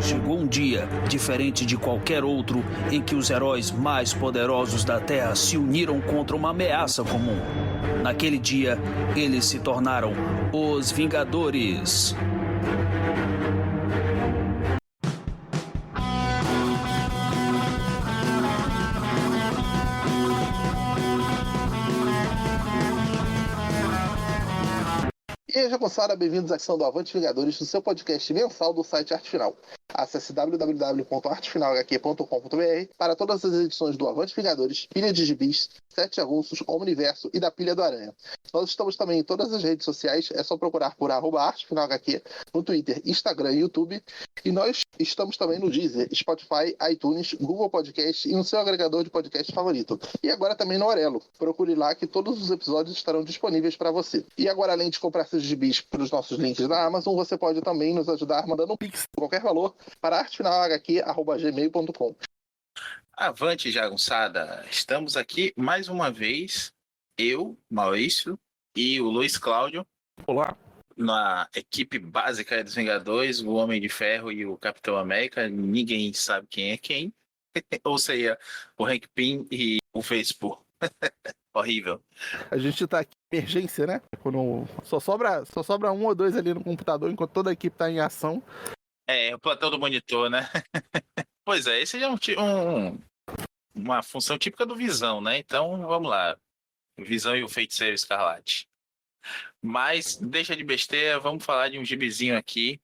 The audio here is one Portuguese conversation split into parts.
chegou um dia, diferente de qualquer outro, em que os heróis mais poderosos da Terra se uniram contra uma ameaça comum. Naquele dia, eles se tornaram os Vingadores. E aí, moçada, bem-vindos à ação do Avante Vingadores, do seu podcast mensal do site Arte Final. Acesse www.artefinalhq.com.br para todas as edições do Avante Vingadores, Pilha de Gibis, Sete Avulsos, Omniverso e da Pilha do Aranha. Nós estamos também em todas as redes sociais, é só procurar por @artefinalhq no Twitter, Instagram e YouTube. E nós estamos também no Deezer, Spotify, iTunes, Google Podcast e no seu agregador de podcast favorito. E agora também no Orelo. Procure lá que todos os episódios estarão disponíveis para você. E agora, além de comprar seus gibis pelos nossos links da Amazon, você pode também nos ajudar mandando um pix de qualquer valor para artefinalhq@gmail.com. Avante, jagunçada! Estamos aqui mais uma vez, eu, Maurício e o Luiz Cláudio. Olá. Na equipe básica dos Vingadores, o Homem de Ferro e o Capitão América. Ninguém sabe quem é quem. Ou seja, o Hank Pym e o Vespo. Horrível. A gente tá aqui em emergência, né? Quando só sobra um ou dois ali no computador enquanto toda a equipe tá em ação. É, o platão do monitor, né? Pois é, esse é uma função típica do Visão, né? Então, vamos lá. Visão e o Feiticeiro Escarlate. Mas deixa de besteira, vamos falar de um gibizinho aqui.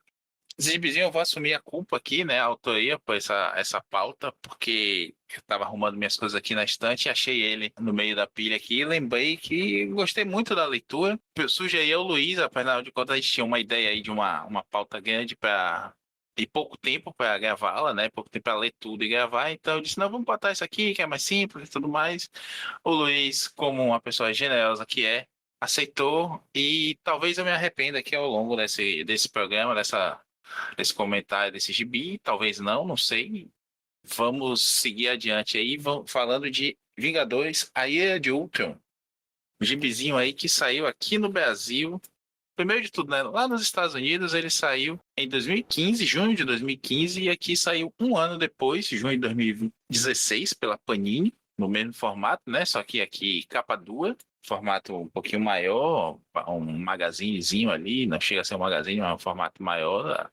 Esse gibizinho eu vou assumir a culpa aqui, né? A autoria por essa pauta, porque eu tava arrumando minhas coisas aqui na estante e achei ele no meio da pilha aqui e lembrei que gostei muito da leitura. Eu sugeri ao Luiz, afinal de contas a gente tinha uma ideia aí de uma pauta grande e pouco tempo para gravá-la, né? Pouco tempo para ler tudo e gravar. Então eu disse, não, vamos botar isso aqui, que é mais simples e tudo mais. O Luiz, como uma pessoa generosa que é, aceitou e talvez eu me arrependa aqui ao longo desse programa, desse comentário, desse gibi, talvez não sei. Vamos seguir adiante aí, falando de Vingadores, a Era de Ultron. Um gibizinho aí que saiu aqui no Brasil. Primeiro de tudo, né? Lá nos Estados Unidos ele saiu em 2015, junho de 2015, e aqui saiu um ano depois, junho de 2016, pela Panini, no mesmo formato, né? Só que aqui capa dura, formato um pouquinho maior, um magazinezinho ali, não chega a ser um magazine, mas é um formato maior,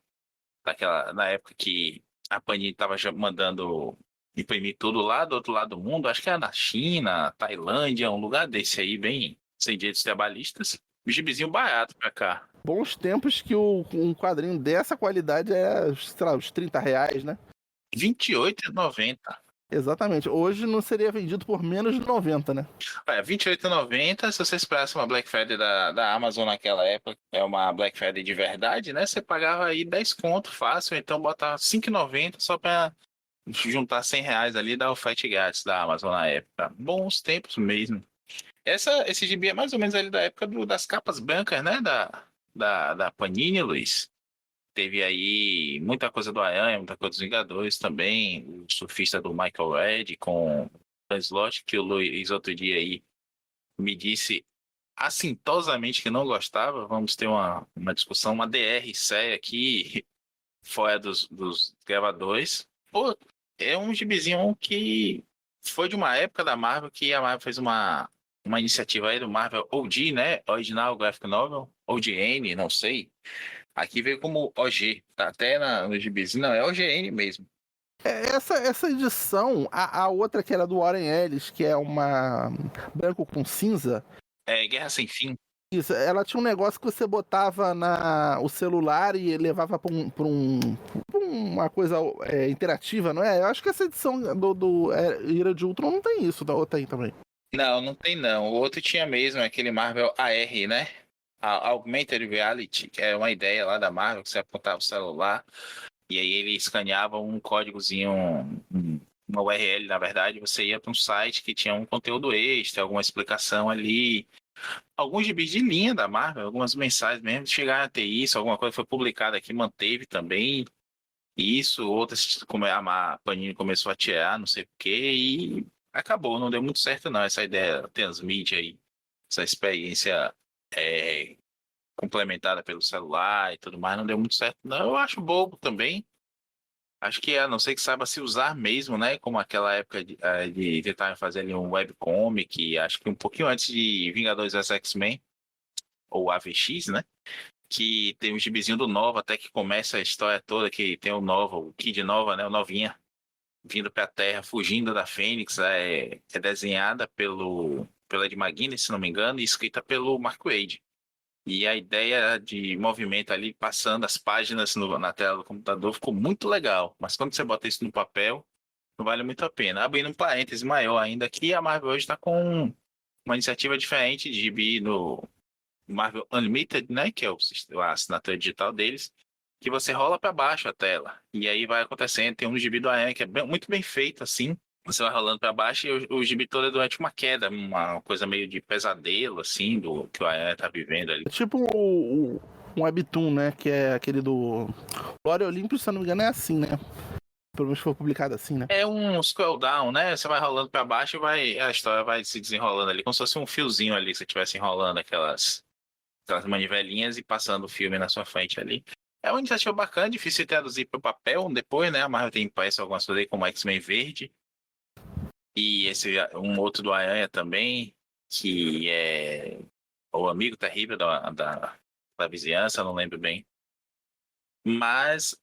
na época que a Panini estava mandando imprimir tudo lá do outro lado do mundo, acho que era na China, Tailândia, um lugar desse aí, bem sem direitos trabalhistas. Um gibizinho barato pra cá. Bons tempos que um quadrinho dessa qualidade é, sei lá, uns R$30, né? R$28,90. Exatamente. Hoje não seria vendido por menos de 90, né? R$28,90. Se você esperasse uma Black Friday da Amazon naquela época, é uma Black Friday de verdade, né? Você pagava aí 10 conto fácil, então botava R$5,90 só pra juntar R$100 ali e dar o frete grátis da Amazon na época. Bons tempos mesmo. Esse gibi é mais ou menos ali da época das capas brancas, né? Da Panini, Luiz. Teve aí muita coisa do Aranha, muita coisa dos Vingadores também. O surfista do Michael Red com o Slot, que o Luiz outro dia aí me disse assintosamente que não gostava. Vamos ter uma discussão, uma DR séria aqui, fora dos gravadores. Pô, é um gibizinho que foi de uma época da Marvel que a Marvel fez uma iniciativa aí do Marvel OG, né? Original Graphic Novel, OGN, não sei. Aqui veio como OG, tá até no gibizinho, não, é OGN mesmo. Essa edição, a outra que era do Warren Ellis, que é uma branco com cinza, É Guerra Sem Fim. isso, ela tinha um negócio que você botava o celular e levava pra uma coisa interativa, não é? Eu acho que essa edição do Era de Ultron não tem isso, da outra aí também. Não tem não. O outro tinha mesmo, aquele Marvel AR, né? A Augmented Reality, que é uma ideia lá da Marvel, que você apontava o celular e aí ele escaneava um códigozinho, uma URL, na verdade, você ia para um site que tinha um conteúdo extra, alguma explicação ali. Alguns gibis de linha da Marvel, algumas mensagens mesmo, chegaram a ter isso, alguma coisa foi publicada aqui, manteve também isso, outras, como a Panini começou a tirar, não sei o quê, e acabou, não deu muito certo não, essa ideia transmídia aí, essa experiência complementada pelo celular e tudo mais, não deu muito certo não, eu acho bobo também, Acho que a não ser que saiba se usar mesmo, né? Como aquela época de tentar fazer ali um webcomic, acho que um pouquinho antes de Vingadores vs X-Men, ou AVX, né? Que tem um gibizinho do Nova, até que começa a história toda, que tem o Nova, o Kid Nova, né? O Novinha, vindo pra Terra, fugindo da Fênix. É desenhada pela Ed McGuinness, se não me engano, e escrita pelo Mark Waid. E a ideia de movimento ali, passando as páginas na tela do computador, ficou muito legal. Mas quando você bota isso no papel, não vale muito a pena. Abrindo um parêntese maior ainda, que a Marvel hoje está com uma iniciativa diferente de gibi no Marvel Unlimited, né? Que é a assinatura digital deles, que você rola para baixo a tela. E aí vai acontecendo, tem um gibi do Aranha que é muito bem feito, assim. Você vai rolando para baixo e o gibi todo é durante uma queda, uma coisa meio de pesadelo, assim, do que o Aranha tá vivendo ali. É tipo um webtoon, né? Que é aquele do Glória Olímpio, se eu não me engano, é assim, né? Pelo menos foi publicado assim, né? É um scroll down, né? Você vai rolando para baixo e a história vai se desenrolando ali, como se fosse um fiozinho ali, se você estivesse enrolando aquelas manivelinhas e passando o filme na sua frente ali. É uma iniciativa bacana, difícil de traduzir para o papel depois, né? A Marvel tem impresso algumas coisas aí, como X-Men Verde. E esse um outro do Aranha também, que é o amigo terrível da vizinhança, não lembro bem. Mas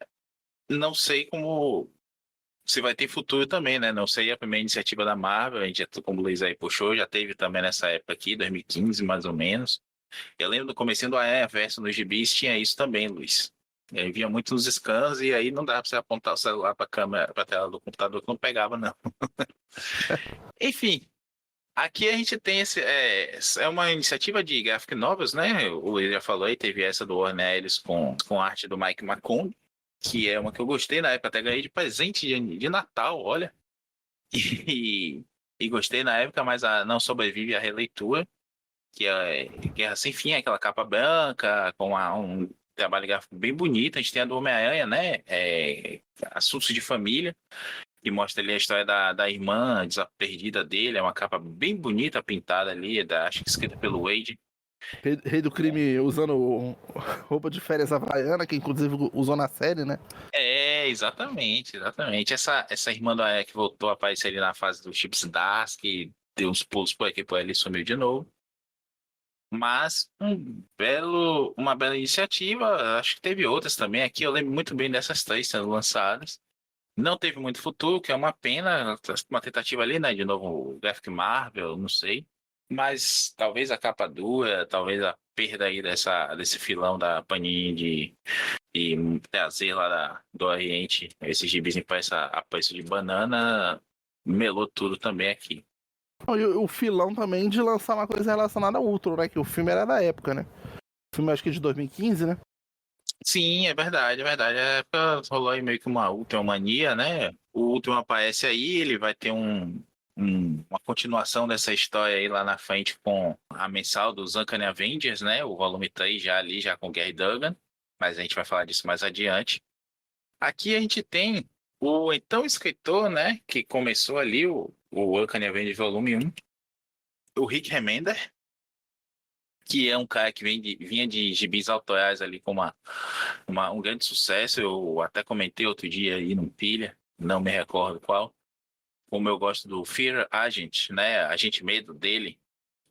não sei como se vai ter futuro também, né? Não sei a primeira iniciativa da Marvel, a gente, como o Luiz aí puxou, já teve também nessa época aqui, 2015 mais ou menos. Eu lembro do comecinho do Aranha Verso nos gibis, tinha isso também, Luiz. Eu via muito nos scans e aí não dava pra você apontar o celular pra câmera, pra tela do computador que não pegava, não. Enfim, aqui a gente tem é uma iniciativa de graphic novels, né? O Luiz já falou aí, teve essa do Warner Ellis com arte do Mike McCone, que é uma que eu gostei na época, até ganhei de presente de Natal, olha. E gostei na época, mas não sobrevive à releitura, que é Guerra Sem Fim, aquela capa branca, com um trabalho gráfico bem bonito. A gente tem a do Homem-Aranha, né? Assuntos de Família, que mostra ali a história da irmã perdida dele. É uma capa bem bonita, pintada ali, acho que escrita pelo Wade. Rei do crime usando roupa de férias havaiana, que inclusive usou na série, né? Exatamente, exatamente. Essa irmã do Aranha que voltou a aparecer ali na fase do Chips Dask, que deu uns pulos por aqui por ali e sumiu de novo. Mas uma bela iniciativa. Acho que teve outras também. Aqui eu lembro muito bem dessas três sendo lançadas. Não teve muito futuro, que é uma pena. Uma tentativa ali, né? De novo, Graphic Marvel, não sei. Mas talvez a capa dura, talvez a perda aí desse filão da Panini de trazer lá do Oriente esses gibis em a preço de banana, melou tudo também aqui. E o filão também de lançar uma coisa relacionada ao Ultron, né? Que o filme era da época, né? O filme acho que é de 2015, né? Sim, é verdade, é verdade. A época rolou aí meio que uma Ultramania, né? O Ultron aparece aí, ele vai ter uma continuação dessa história aí lá na frente com a mensal dos Uncanny Avengers, né? O volume 3 já ali, já com o Gary Duggan. Mas a gente vai falar disso mais adiante. Aqui a gente tem o então escritor, né? Que começou ali o Uncanny Avengers volume 1. O Rick Remender, que é um cara que vinha de gibis autorais ali com um grande sucesso. Eu até comentei outro dia aí no Pilha, não me recordo qual. Como eu gosto do Fear Agent, né? Agente Medo dele.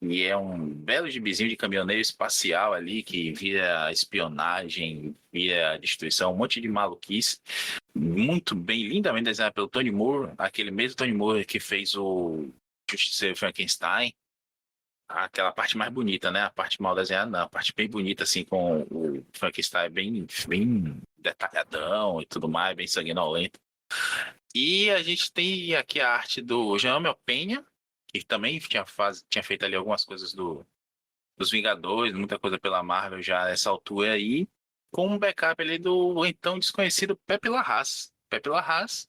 E é um belo gibizinho de caminhoneiro espacial ali que vira espionagem, vira destruição, um monte de maluquice. Muito bem, lindamente desenhado pelo Tony Moore, aquele mesmo Tony Moore que fez o Justiceiro Frankenstein. Aquela parte mais bonita, né? A parte mal desenhada, não. A parte bem bonita, assim, com o Frankenstein bem detalhadão e tudo mais, bem sanguinolento. E a gente tem aqui a arte do Jean Penha, que também tinha feito ali algumas coisas dos Vingadores, muita coisa pela Marvel já nessa altura aí, com um backup ali do então desconhecido Pepe Larraz. Pepe Larraz,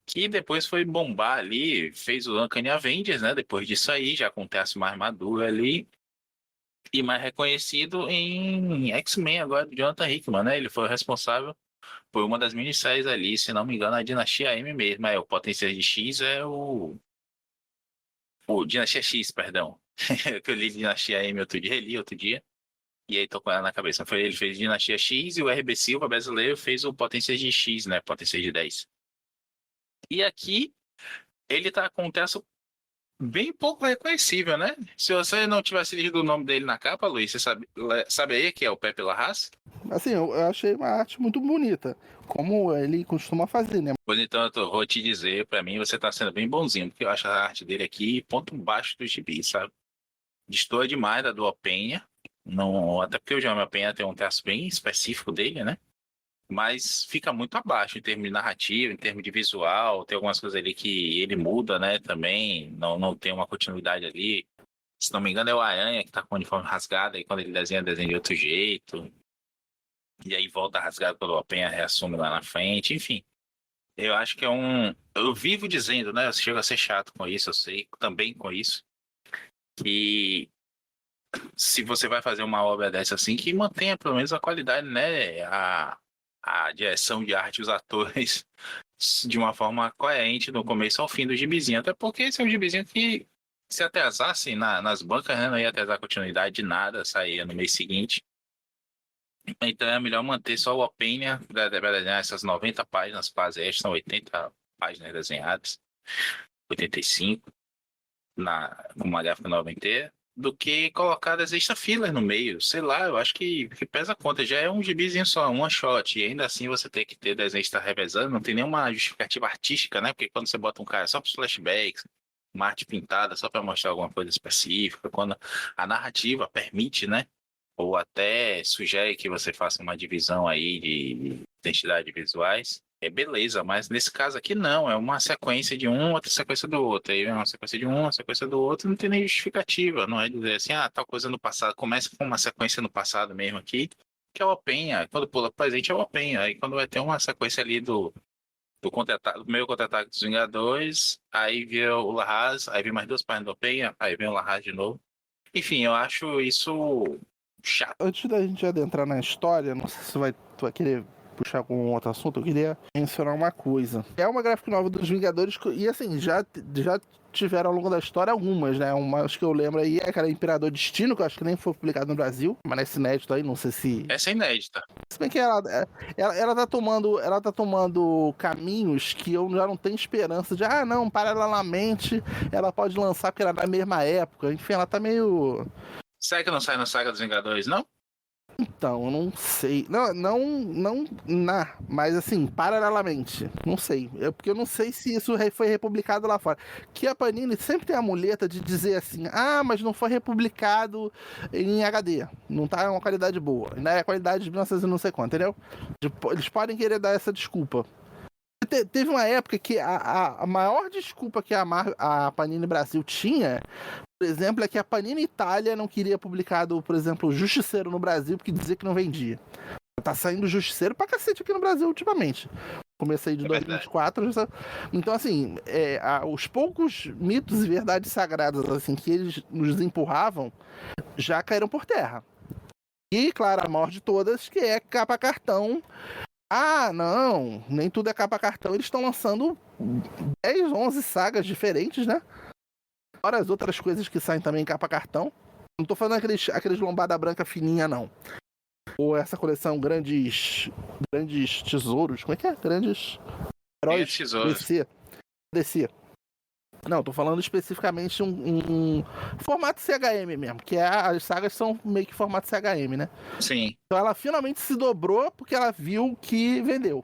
que depois foi bombar ali, fez o Uncanny Avengers, né? Depois disso aí, já com o traço mais maduro ali. E mais reconhecido em X-Men agora, do Jonathan Hickman, né? Ele foi o responsável por uma das minisséries ali, se não me engano, a Dinastia M mesmo. O Potência de X é o Dinastia X, perdão. Que eu li Dinastia M outro dia, li outro dia. E aí tô com ela na cabeça. Ele fez Dinastia X e o RB Silva brasileiro fez o Potência de X, né? Potência de 10. E aqui ele tá com um traço bem pouco reconhecível, né? Se você não tivesse lido o nome dele na capa, Luiz, você sabe aí que é o Pepe Larraz? Assim, eu achei uma arte muito bonita, como ele costuma fazer, né? Pois então, eu vou te dizer, pra mim você tá sendo bem bonzinho, porque eu acho a arte dele aqui ponto baixo do gibi, sabe? Destoa demais da do Openha, não, até porque o João Openha tem um traço bem específico dele, né? Mas fica muito abaixo em termos de narrativa, em termos de visual, tem algumas coisas ali que ele muda, né, também, não tem uma continuidade ali. Se não me engano é o Aranha que tá com o uniforme rasgado, e quando ele desenha de outro jeito, e aí volta rasgado pelo Openha, reassume lá na frente, enfim. Eu acho que é um... Eu vivo dizendo, né, eu chego a ser chato com isso, eu sei, também com isso, que se você vai fazer uma obra dessa assim, que mantenha pelo menos a qualidade, né, a direção de arte, os atores, de uma forma coerente do começo ao fim do gibizinho. Até porque esse é um gibizinho que, se atrasasse nas bancas, né, não ia atrasar a continuidade de nada, saía no mês seguinte. Então é melhor manter só o Openha para desenhar essas 90 páginas, quase extras, são 80 páginas desenhadas, 85, com uma gráfica nova inteira, do que colocar extra filler no meio. Sei lá, eu acho que pesa a conta. Já é um gibizinho só, um one shot, e ainda assim você tem que ter desenho estar revezando, não tem nenhuma justificativa artística, né? Porque quando você bota um cara só para os flashbacks, uma arte pintada só para mostrar alguma coisa específica, quando a narrativa permite, né? Ou até sugere que você faça uma divisão aí de identidades visuais, é beleza, mas nesse caso aqui não, é uma sequência de um, outra sequência do outro, aí é uma sequência de um, uma sequência do outro, não tem nem justificativa, não é dizer assim, tal coisa no passado, começa com uma sequência no passado mesmo aqui, que é o Openha, quando pula pro presente é o Openha, aí quando vai ter uma sequência ali do primeiro contra-ataque dos Vingadores, aí vem o Larraz, aí vem mais 2 páginas do Openha, aí vem o Larraz de novo. Enfim, eu acho isso chato. Antes da gente adentrar na história, não sei se tu vai querer puxar com outro assunto, eu queria mencionar uma coisa. É uma graphic novel dos Vingadores, e assim, já tiveram ao longo da história algumas, né? Umas que eu lembro aí é aquela Imperador Destino, que eu acho que nem foi publicado no Brasil, mas nesse inédito aí, não sei se... Essa é inédita. Se bem que ela tá tomando caminhos que eu já não tenho esperança de, não, paralelamente ela pode lançar porque ela é da mesma época. Enfim, ela tá meio... Será que não sai na saga dos Vingadores, não? Então, eu não sei. Mas assim, paralelamente. Não sei. Porque eu não sei se isso foi republicado lá fora. Que a Panini sempre tem a muleta de dizer assim, mas não foi republicado em HD. Não tá uma qualidade boa. Ainda é a qualidade de 1900 e não sei quanto, entendeu? Eles podem querer dar essa desculpa. Teve uma época que a maior desculpa que a Panini Brasil tinha, por exemplo, é que a Panini Itália não queria publicar, por exemplo, o Justiceiro no Brasil, porque dizia que não vendia. Tá saindo Justiceiro pra cacete aqui no Brasil ultimamente. Comecei de 2024. Então, assim, os poucos mitos e verdades sagradas assim, que eles nos empurravam já caíram por terra. E, claro, a maior de todas, que é capa cartão. Não, nem tudo é capa cartão. Eles estão lançando 10, 11 sagas diferentes, né? Fora as outras coisas que saem também em capa cartão. Não tô falando aqueles lombada branca fininha, não. Ou essa coleção grandes tesouros. Como é que é? Grandes heróis. Tesouros. DC. Não, tô falando especificamente um formato CHM mesmo, que as sagas são meio que formato CHM, né? Sim. Então ela finalmente se dobrou porque ela viu que vendeu.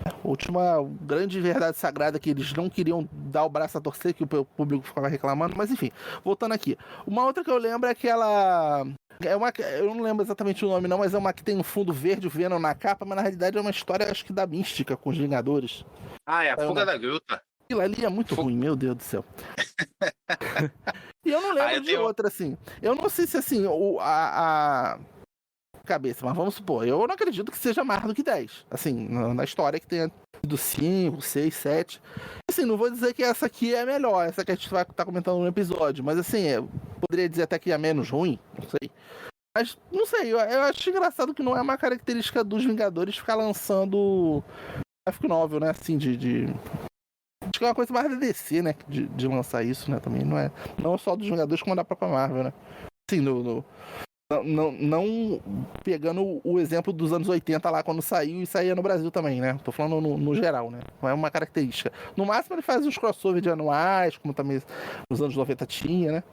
A última grande verdade sagrada que eles não queriam dar o braço a torcer, que o público ficava reclamando, mas enfim, voltando aqui. Uma outra que eu lembro é aquela... eu não lembro exatamente o nome não, mas é uma que tem um fundo verde, o Venom na capa, mas na realidade é uma história, acho que da mística com os Vingadores. É a Fuga da Gruta. Aquilo ali é muito ruim, meu Deus do céu. E eu não lembro de outra, assim. Eu não sei se, assim, cabeça, mas vamos supor, eu não acredito que seja mais do que 10. Assim, na história que tenha sido 5, 6, 7. Assim, não vou dizer que essa aqui é a melhor, essa que a gente vai estar comentando no episódio, mas assim, eu poderia dizer até que é a menos ruim, não sei. Mas, não sei, eu acho engraçado que não é uma característica dos Vingadores ficar lançando graphic novel, né, assim, acho que é uma coisa mais da DC, né? De lançar isso, né? Também não é só dos Vingadores como da própria Marvel, né? Assim, Não pegando o exemplo dos anos 80 lá, quando saiu e saía no Brasil também, né? Tô falando no geral, né? Não é uma característica. No máximo ele faz uns crossover de anuais, como também nos anos 90 tinha, né?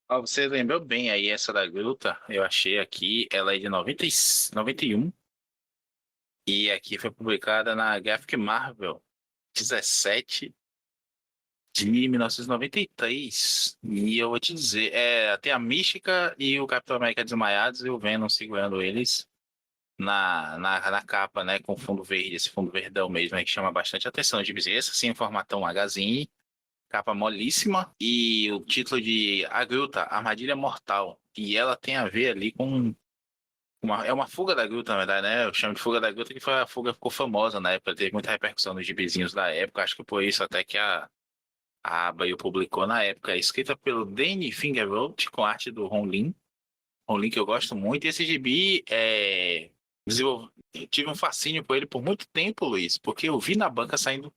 Ó, você lembrou bem aí essa da Gruta, eu achei aqui, ela é de 91 e aqui foi publicada na Graphic Marvel 17 de 1993. E eu vou te dizer, tem a Mística e o Capitão América desmaiados e o Venom segurando eles na capa, né, com fundo verde, esse fundo verdão mesmo, aí, que chama bastante atenção de dizer, essa sim, em formatão magazine, capa molíssima, e o título de A Gruta, Armadilha Mortal. E ela tem a ver ali com é uma fuga da gruta, na verdade, né? Eu chamo de fuga da gruta, que foi a fuga que ficou famosa na época, teve muita repercussão nos gibizinhos da época, acho que por isso até que a Abril publicou na época, escrita pelo Danny Fingeroth, com arte do Ron Lim. Ron Lim que eu gosto muito. E esse gibi, eu tive um fascínio por ele por muito tempo, Luiz, porque eu vi na banca saindo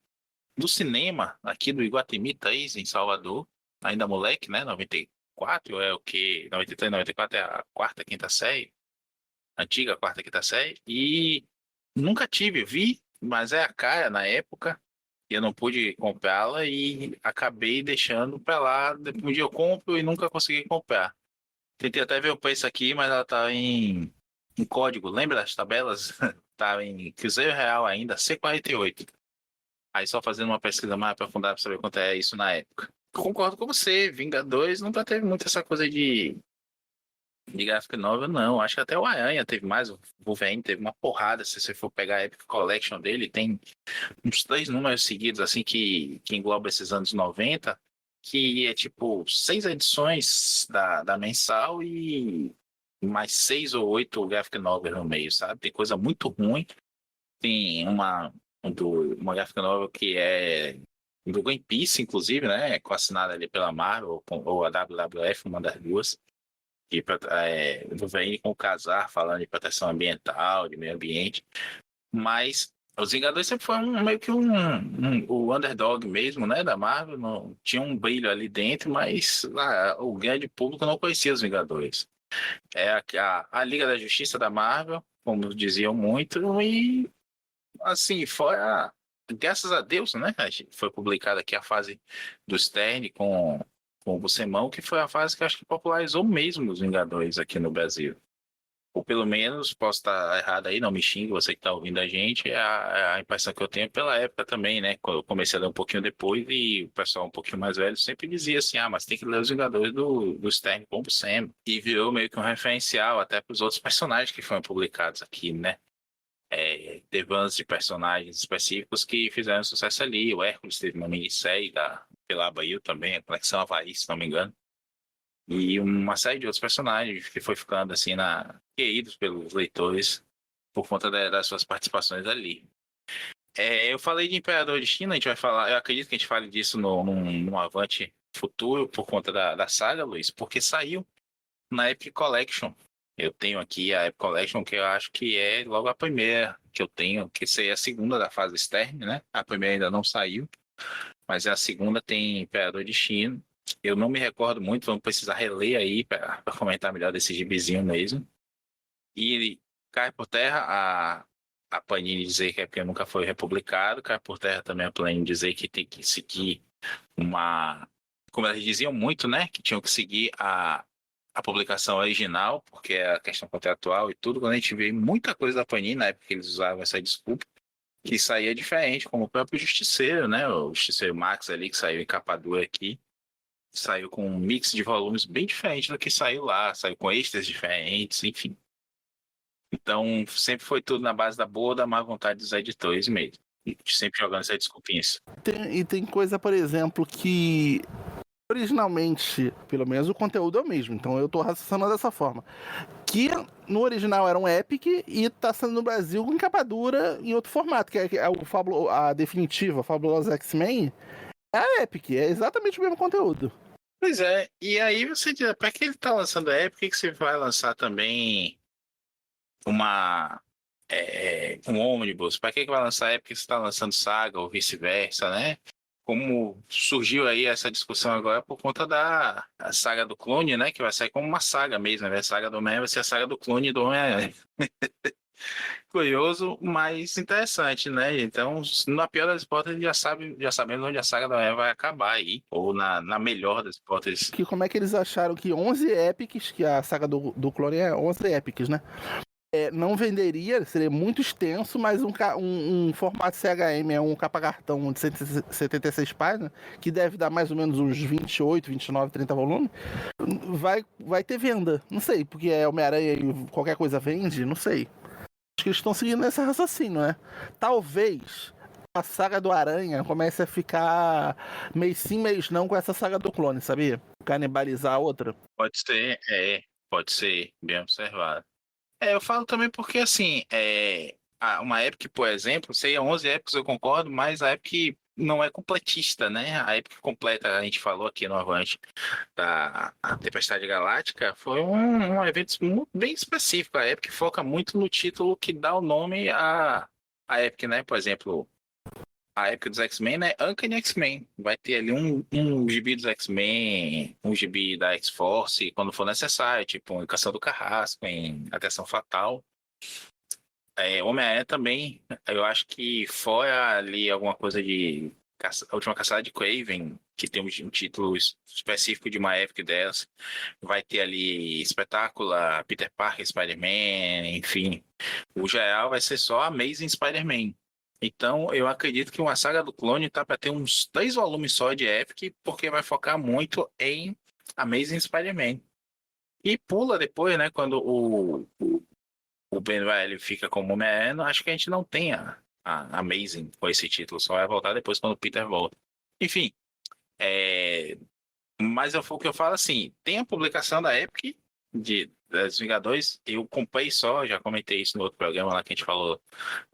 do cinema, aqui do Iguatemi 3, em Salvador, ainda moleque, né? 94, é o quê? 93, 94 é a quarta, quinta série, antiga quarta, quinta série, e nunca tive, vi, mas é a cara na época, e eu não pude comprá-la e acabei deixando pra lá. Um dia eu compro e nunca consegui comprar. Tentei até ver o preço aqui, mas ela tá em código. Lembra das tabelas? Tá em Cruzeiro Real ainda, C48. Aí só fazendo uma pesquisa mais aprofundada pra saber quanto é isso na época. Concordo com você, Vingadores nunca teve muito essa coisa de graphic novel, não. Acho que até o Aranha teve mais, o Wolverine teve uma porrada. Se você for pegar a Epic Collection dele, tem uns 3 números seguidos, assim, que engloba esses anos 90, que é tipo 6 edições da mensal e mais 6 ou 8 graphic novel no meio, sabe? Tem coisa muito ruim. Tem uma graphic novel que é do Greenpeace, inclusive, né? Assinada ali pela Marvel ou a WWF, uma das duas. E Wolverine com o Casar falando de proteção ambiental, de meio ambiente. Mas os Vingadores sempre foi meio que o underdog mesmo, né, da Marvel. Não, tinha um brilho ali dentro, mas o grande público não conhecia os Vingadores. É a Liga da Justiça da Marvel, como diziam muito, e assim, fora, graças a Deus, né, foi publicada aqui a fase do Stern com o Buscemão, que foi a fase que acho que popularizou mesmo os Vingadores aqui no Brasil. Ou pelo menos, posso estar errado aí, não me xingue, você que está ouvindo a gente, é a impressão que eu tenho pela época também, né? Quando eu comecei a ler um pouquinho depois e o pessoal um pouquinho mais velho sempre dizia assim, mas tem que ler os Vingadores do Stern como Sam. E virou meio que um referencial até para os outros personagens que foram publicados aqui, né? Teve anos de personagens específicos que fizeram sucesso ali. O Hércules teve uma minissérie pela Bahia também, a Conexão Havaí, se não me engano. E uma série de outros personagens que foi ficando assim queridos pelos leitores por conta das suas participações ali. Eu falei de Imperador de China, a gente vai falar, eu acredito que a gente fale disso num Avante futuro por conta da saga, Luiz, porque saiu na Epic Collection. Eu tenho aqui a Epic Collection, que eu acho que é logo a primeira que eu tenho, que seria a segunda da fase externa, né? A primeira ainda não saiu, mas a segunda tem Imperador de China. Eu não me recordo muito, vamos precisar reler aí para comentar melhor desse gibizinho mesmo. E cai por terra a Panini dizer que é porque nunca foi republicado, cai por terra também a Panini dizer que tem que seguir como eles diziam muito, né? Que tinham que seguir a publicação original, porque é a questão contratual e tudo. Quando a gente vê muita coisa da Panini, na época que eles usavam essa desculpa, que saía diferente, como o próprio Justiceiro, né? O Justiceiro Max ali, que saiu em capa dura aqui. Saiu com um mix de volumes bem diferente do que saiu lá, saiu com extras diferentes, enfim. Então, sempre foi tudo na base da boa ou da má vontade dos editores mesmo. E sempre jogando essa desculpinha. Tem coisa, por exemplo, que originalmente, pelo menos o conteúdo é o mesmo, então eu tô raciocinando dessa forma. Que no original era um Epic e tá sendo no Brasil com capa dura em outro formato, que é a definitiva, a Fabulosa X-Men. É a Epic, é exatamente o mesmo conteúdo. Pois é, e aí você diz, para que ele tá lançando a Epic, por que você vai lançar também um ônibus? Para que vai lançar a Epic se está lançando Saga ou vice-versa, né? como surgiu aí essa discussão agora por conta da saga do clone, né? Que vai sair como uma saga mesmo, né? A saga do Homem-Aranha vai ser a saga do clone do Homem-Aranha. Curioso, mas interessante, né? Então, na pior das hipóteses, já sabemos onde a saga do Homem-Aranha vai acabar aí. Ou na melhor das hipóteses. Que como é que eles acharam que 11 epics, que a saga do clone é 11 epics, né? Não venderia, seria muito extenso, mas um formato CHM é um capa-cartão de 176 páginas, que deve dar mais ou menos uns 28, 29, 30 volumes, vai ter venda. Não sei, porque é Homem-Aranha e qualquer coisa vende, não sei. Acho que eles estão seguindo esse raciocínio, né? Talvez a saga do Aranha comece a ficar mês sim, mês não com essa saga do clone, sabia? Canibalizar a outra. Pode ser, bem observado. Eu falo também porque, assim, uma Epic, por exemplo, seria 11 Epics, eu concordo, mas a Epic não é completista, né? A Epic completa, a gente falou aqui no Avante, a Tempestade Galáctica, foi um evento bem específico. A Epic foca muito no título que dá o nome à Epic, né? Por exemplo, a Epic dos X-Men, né? Uncanny X-Men. Vai ter ali um gibi dos X-Men, um gibi da X-Force, quando for necessário, tipo em Canção do Carrasco, em Atenção Fatal. Homem-Aranha também, eu acho que fora ali alguma coisa de A Última Caçada de Kraven, que tem um título específico de uma Epic delas, vai ter ali Espetacular, Peter Parker, Spider-Man, enfim. O geral vai ser só Amazing Spider-Man. Então, eu acredito que uma saga do clone tá para ter uns 3 volumes só de Epic, porque vai focar muito em Amazing Spider-Man. E pula depois, né, quando o Ben Reilly fica como Homem-Aranha, acho que a gente não tem a Amazing com esse título, só vai voltar depois quando o Peter volta. Enfim, mas o que eu falo assim, tem a publicação da Epic das Vingadores, eu comprei só, já comentei isso no outro programa lá que a gente falou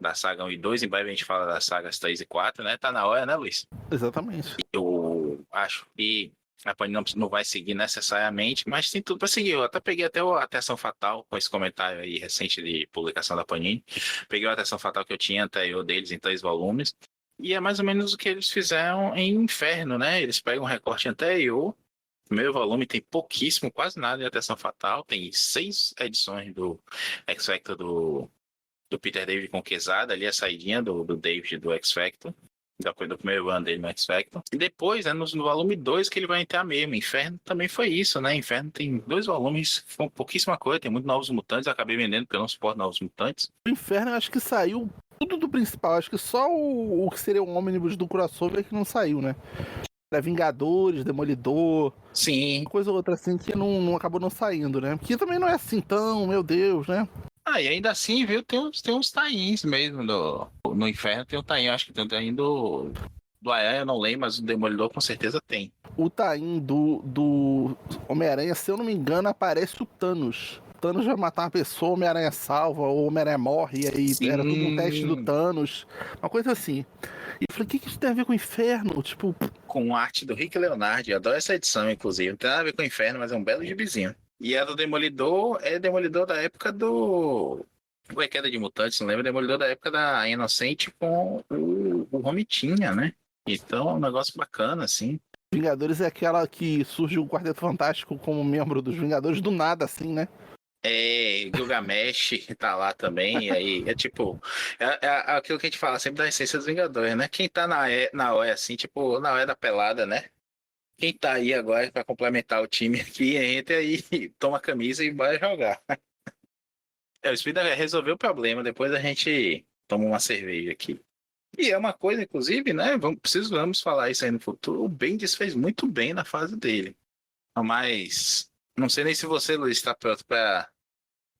da saga 1 e 2, em breve a gente fala das sagas 3 e 4, né? Tá na hora, né, Luiz? Exatamente. Eu acho que a Panini não vai seguir necessariamente, mas tem tudo para seguir. Eu até peguei até a Atenção Fatal com esse comentário aí recente de publicação da Panini. Peguei a Atenção Fatal que eu tinha anterior deles em 3 volumes. E é mais ou menos o que eles fizeram em Inferno, né? Eles pegam um recorte anterior. O primeiro volume tem pouquíssimo, quase nada de Atenção Fatal. Tem 6 edições do X-Factor do Peter David com Quesada, ali a saidinha do David do X-Factor. Do primeiro ano dele no X-Factor. E depois, né, no volume 2 que ele vai entrar mesmo. Inferno também foi isso, né? Inferno tem 2 volumes, com pouquíssima coisa, tem muitos Novos Mutantes, eu acabei vendendo porque eu não suporto Novos Mutantes. O Inferno, eu acho que saiu tudo do principal, acho que só o que seria o ônibus do crossover que não saiu, né? Era Vingadores, Demolidor. Sim. Uma coisa ou outra assim que não acabou não saindo, né? Que também não é assim tão, meu Deus, né? E ainda assim, viu, tem uns tains mesmo no Inferno, tem um tain, acho que tem um tain do Aranha, eu não lembro, mas o Demolidor com certeza tem. O tain do Homem-Aranha, se eu não me engano, aparece o Thanos. O Thanos vai matar uma pessoa, o Homem-Aranha salva, ou o Homem-Aranha morre, e aí Sim. era tudo um teste do Thanos. Uma coisa assim. E eu falei, o que isso tem a ver com o Inferno? Tipo... Com arte do Rick Leonardi, eu adoro essa edição, inclusive. Não tem nada a ver com o Inferno, mas é um belo gibizinho. E a do Demolidor é Demolidor da época do... Foi Queda de Mutantes, não lembro? Demolidor da época da Inocente com o Romitinha, né? Então é um negócio bacana, assim. Vingadores é aquela que surge o Quarteto Fantástico como membro dos Vingadores do nada, assim, né? Gilgamesh tá lá também, e aí é tipo, aquilo que a gente fala sempre da essência dos Vingadores, né? Quem tá na hora, assim, tipo, na hora da pelada, né? Quem tá aí agora pra complementar o time aqui, entra aí, toma a camisa e vai jogar. O Spider resolveu o problema, depois a gente toma uma cerveja aqui. E é uma coisa, inclusive, né? Precisamos falar isso aí no futuro. O Bendis fez muito bem na fase dele. Mas não sei nem se você, Luiz, está pronto para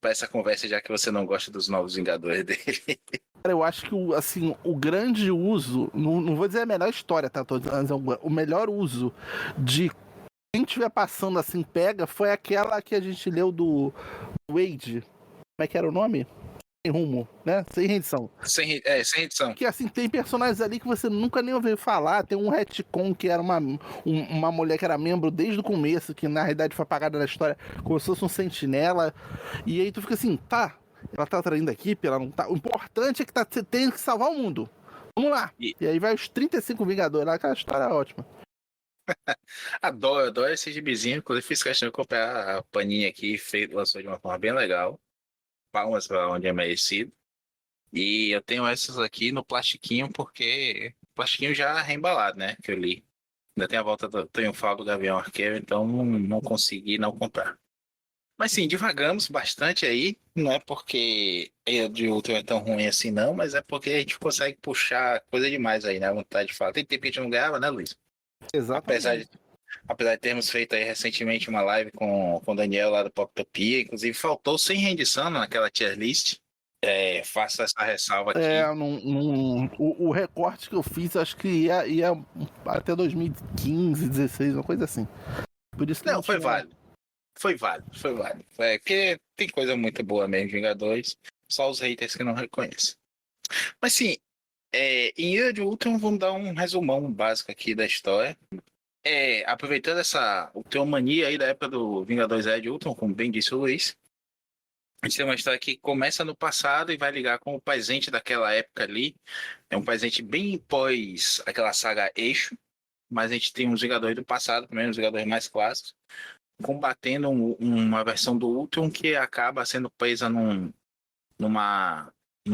essa conversa, já que você não gosta dos novos Vingadores dele. Cara, eu acho que o grande uso, não vou dizer a melhor história, tá? Tô dizendo, o melhor uso de quem estiver passando assim, pega, foi aquela que a gente leu do Wade. Como é que era o nome? Sem rumo, né? Sem rendição. Sem rendição. Que assim, tem personagens ali que você nunca nem ouviu falar. Tem um retcon que era uma mulher que era membro desde o começo, que na realidade foi apagada da história, como se fosse um sentinela. E aí tu fica assim, tá, ela tá traindo a equipe, ela não tá. O importante é que você tem que salvar o mundo. Vamos lá. E- E aí vai os 35 Vingadores lá, aquela história é ótima. Adoro esse gibizinho. Inclusive, fiz questão de comprar a paninha aqui, lançou de uma forma bem legal. Palmas para onde é merecido. E eu tenho essas aqui no plastiquinho, porque o plastiquinho já reembalado, né? Que eu li. Ainda tem a volta do triunfal do Gavião Arqueiro, então não consegui não comprar. Mas sim, divagamos bastante aí. Não é porque de Ultron é tão ruim assim, não, mas é porque a gente consegue puxar coisa demais aí, né? A vontade de falar. Tem tempo que a gente não grava, né, Luiz? Apesar de, Exatamente. apesar de termos feito aí recentemente uma live com o Daniel lá do Poptopia, inclusive faltou sem rendição naquela tier list. Faço essa ressalva aqui. O recorte que eu fiz, acho que ia até 2015, 16, uma coisa assim. Por isso que não Não, foi tinha. válido. Foi válido, foi válido. Porque tem coisa muito boa mesmo, Vingadores. Só os haters que não reconhecem. Mas sim, em Era de Ultron, vamos dar um resumão básico aqui da história. Aproveitando essa Ultron-mania aí da época do Vingadores Era de Ultron, como bem disse o Luiz, a gente tem uma história que começa no passado e vai ligar com o presente daquela época ali. É um presente bem pós aquela saga Eixo, mas a gente tem os Vingadores do passado, também os Vingadores mais clássicos, combatendo uma versão do Ultron que acaba sendo presa num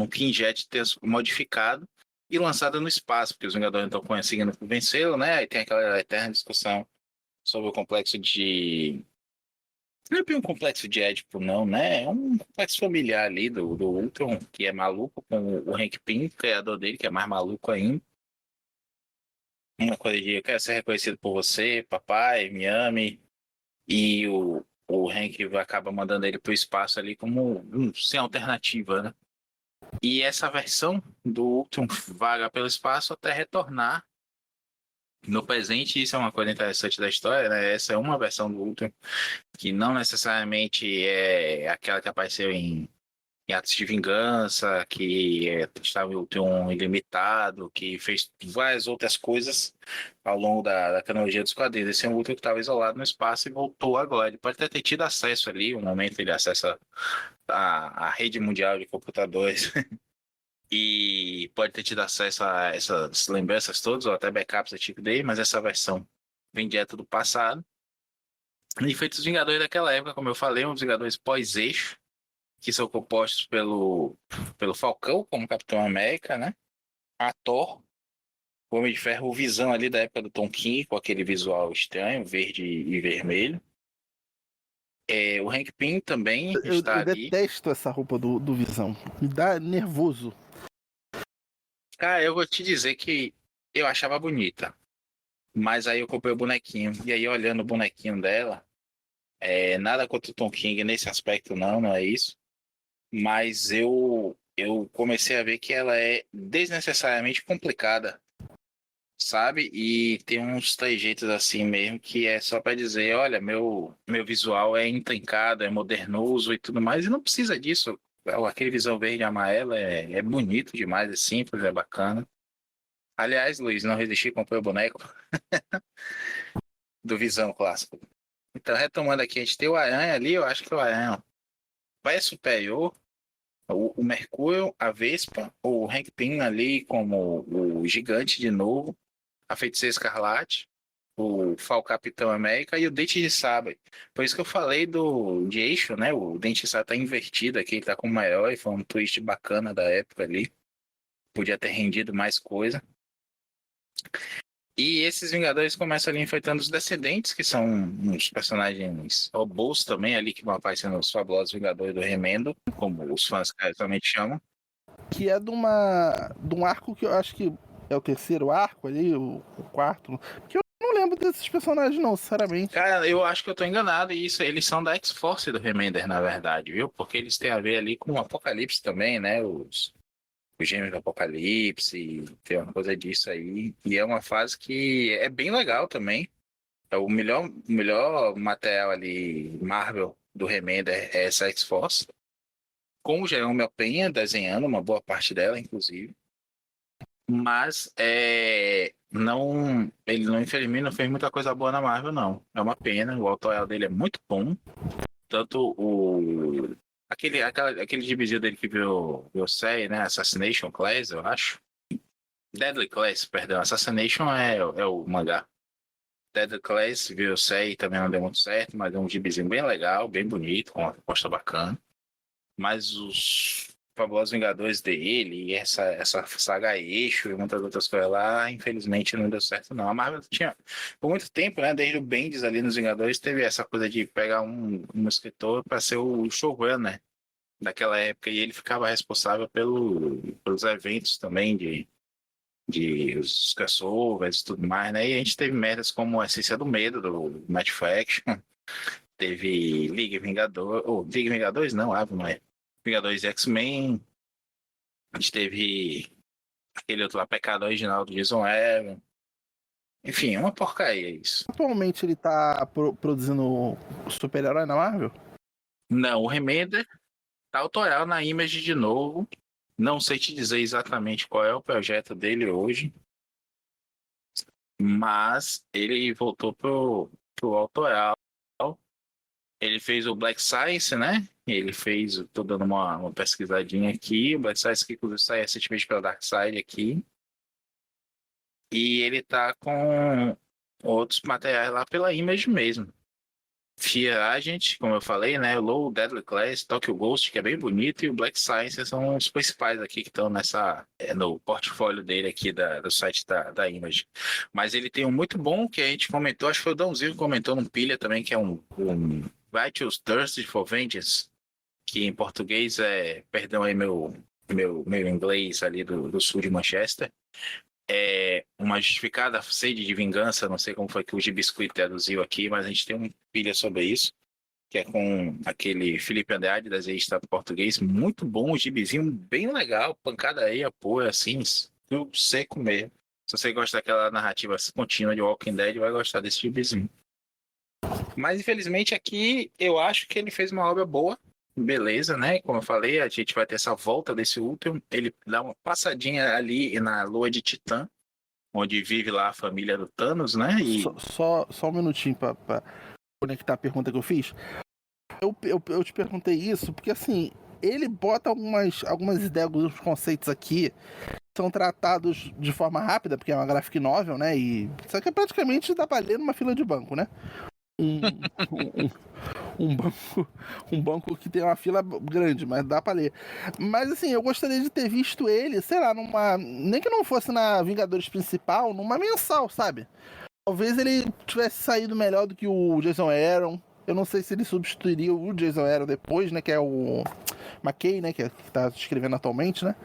Quinjet modificado e lançada no espaço, porque os Vingadores não estão conseguindo vencê-lo, né? Aí tem aquela eterna discussão sobre o complexo de. Não é bem um complexo de Édipo, não, né? É um complexo familiar ali do Ultron, que é maluco, com o Hank Pym, criador dele, que é mais maluco ainda. Uma coisa de eu quero ser reconhecido por você, papai, me ame. E o Hank acaba mandando ele pro espaço ali como sem alternativa, né? E essa versão do Ultron vaga pelo espaço até retornar no presente. Isso é uma coisa interessante da história, né? Essa é uma versão do Ultron que não necessariamente é aquela que apareceu em Atos de Vingança, que estava em Ultron Ilimitado, que fez várias outras coisas ao longo da cronologia dos quadrinhos. Esse é um Ultron que estava isolado no espaço e voltou agora. Ele pode até ter tido acesso ali, um momento ele acessa a rede mundial de computadores e pode ter tido acesso a essas lembranças todas, ou até backups da tipo dele, mas essa versão vem direto do passado. E feitos os Vingadores daquela época, como eu falei, uns Vingadores pós-eixo, que são compostos pelo Falcão, como Capitão América, né? A Thor, o Homem de Ferro, o Visão ali da época do Tom King, com aquele visual estranho, verde e vermelho. O Hank Pym também está Eu ali. detesto essa roupa do Visão. Me dá nervoso. Cara, eu vou te dizer que eu achava bonita. Mas aí eu comprei o bonequinho. E aí, olhando o bonequinho dela, nada contra o Tom King nesse aspecto, não é isso. Mas eu comecei a ver que ela é desnecessariamente complicada, sabe? E tem uns trejeitos assim mesmo que é só para dizer, olha, meu visual é intrincado, é modernoso e tudo mais, e não precisa disso. Aquele visão verde e amarelo é bonito demais, é simples, é bacana. Aliás, Luiz, não resisti, comprei o boneco do Visão clássico. Então, retomando aqui, a gente tem o Aranha ali, eu acho que o Aranha vai superior, o Mercúrio, a Vespa, o Hank Pym ali como o Gigante de novo, a Feiticeira Escarlate, o Capitão América e o Dente de Sabre. Por isso que eu falei de eixo, né? O Dente de Sabre tá invertido aqui, ele tá como herói, foi um twist bacana da época ali. Podia ter rendido mais coisa. E esses Vingadores começam ali enfrentando os Descendentes, que são uns personagens robôs também ali, que vão aparecendo os fabulosos Vingadores do Remendo, como os fãs carinhosamente chamam. Que é de um arco que eu acho que é o terceiro arco ali, o quarto. Que eu não lembro desses personagens, não, sinceramente. Cara, eu acho que eu tô enganado, e isso, eles são da X-Force do Remender, na verdade, viu? Porque eles têm a ver ali com o Apocalipse também, né? Os Gêmeos do Apocalipse, tem uma coisa disso aí. E é uma fase que é bem legal também. É o melhor material ali, Marvel, do Remender, é essa X-Force. Com o Jerome Penha desenhando uma boa parte dela, inclusive. Mas ele não, infelizmente, não fez muita coisa boa na Marvel, não. É uma pena, o autor dele é muito bom. Tanto aquele gibizinho dele que viu série, né? Assassination Class, eu acho. Deadly Class, perdão. Assassination é o mangá. Deadly Class, viu, eu sei, também não deu muito certo, mas é um gibizinho bem legal, bem bonito, com uma proposta bacana. Mas os Fabulosos Vingadores dele, e essa saga Eixo e muitas outras coisas lá, infelizmente não deu certo, não. A Marvel tinha, por muito tempo, né, desde o Bendis ali nos Vingadores, teve essa coisa de pegar um escritor para ser o showrunner daquela época, e ele ficava responsável pelos eventos também de os crossovers e tudo mais, né? E a gente teve merdas como a Essência do Medo, do Matt Fraction, teve Liga Vingador, ou Liga Vingadores não, não é. Vingadores e X-Men, a gente teve aquele outro lá, Pecado Original do Jason Aaron. Enfim, é uma porcaria isso. Atualmente ele tá produzindo super-herói na Marvel? Não, o Remender tá autoral na Image de novo. Não sei te dizer exatamente qual é o projeto dele hoje, mas ele voltou pro autoral. Ele fez o Black Science, né? Ele fez, tô dando uma pesquisadinha aqui, o Black Science que inclusive sai recentemente pela Dark Side aqui. E ele tá com outros materiais lá pela Image mesmo. Fear Agent, como eu falei, né? O Low, Deadly Class, Tokyo Ghost, que é bem bonito, e o Black Science são os principais aqui que estão no portfólio dele aqui do site da Image. Mas ele tem um muito bom que a gente comentou, acho que foi o Dãozinho que comentou num pilha também, que é um Righteous Thirst for Vengeance, que em português perdão aí meu inglês ali do sul de Manchester, é uma justificada sede de vingança, não sei como foi que o Gibiscuit traduziu aqui, mas a gente tem um pilha sobre isso, que é com aquele Felipe Andrade, desenhista português, muito bom, um gibizinho bem legal, pancada aí, apoio, assim, tudo seco mesmo. Se você gosta daquela narrativa contínua de Walking Dead, vai gostar desse gibizinho. Mas, infelizmente, aqui, eu acho que ele fez uma obra boa, beleza, né? Como eu falei, a gente vai ter essa volta desse Ultron, ele dá uma passadinha ali na Lua de Titã, onde vive lá a família do Thanos, né? E... Só um minutinho pra conectar a pergunta que eu fiz. Eu te perguntei isso porque, assim, ele bota algumas ideias, alguns conceitos aqui são tratados de forma rápida, porque é uma graphic novel, né? E isso aqui é praticamente dá pra ler numa fila de banco, né? Um banco que tem uma fila grande, mas dá pra ler. Mas assim, eu gostaria de ter visto ele, sei lá, nem que não fosse na Vingadores principal, numa mensal, sabe? Talvez ele tivesse saído melhor do que o Jason Aaron. Eu não sei se ele substituiria o Jason Aaron depois, né? Que é o McKay, né? Que tá escrevendo atualmente, né?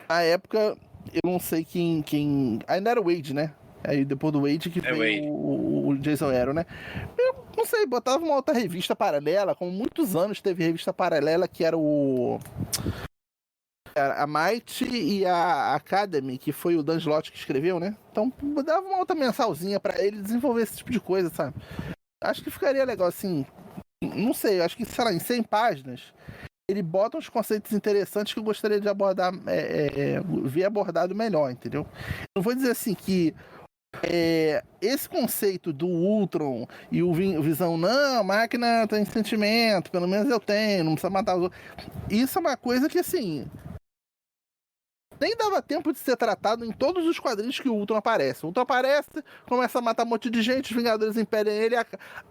Na época, eu não sei quem... Ainda era o Wade, né? Aí depois do Wade que veio o Jason Aaron, né? Eu não sei, botava uma outra revista paralela, como muitos anos teve revista paralela que era a Might e a Academy, que foi o Dan Slott que escreveu, né? Então dava uma outra mensalzinha pra ele desenvolver esse tipo de coisa, sabe? Acho que ficaria legal, assim, não sei, acho que, sei lá, em 100 páginas, ele bota uns conceitos interessantes que eu gostaria de abordar, ver abordado melhor, entendeu? Não vou dizer assim que esse conceito do Ultron e o Visão, não, a máquina tem sentimento, pelo menos eu tenho, não precisa matar os outros. Isso é uma coisa que, assim, nem dava tempo de ser tratado em todos os quadrinhos que o Ultron aparece. O Ultron aparece, começa a matar um monte de gente, os Vingadores impedem ele.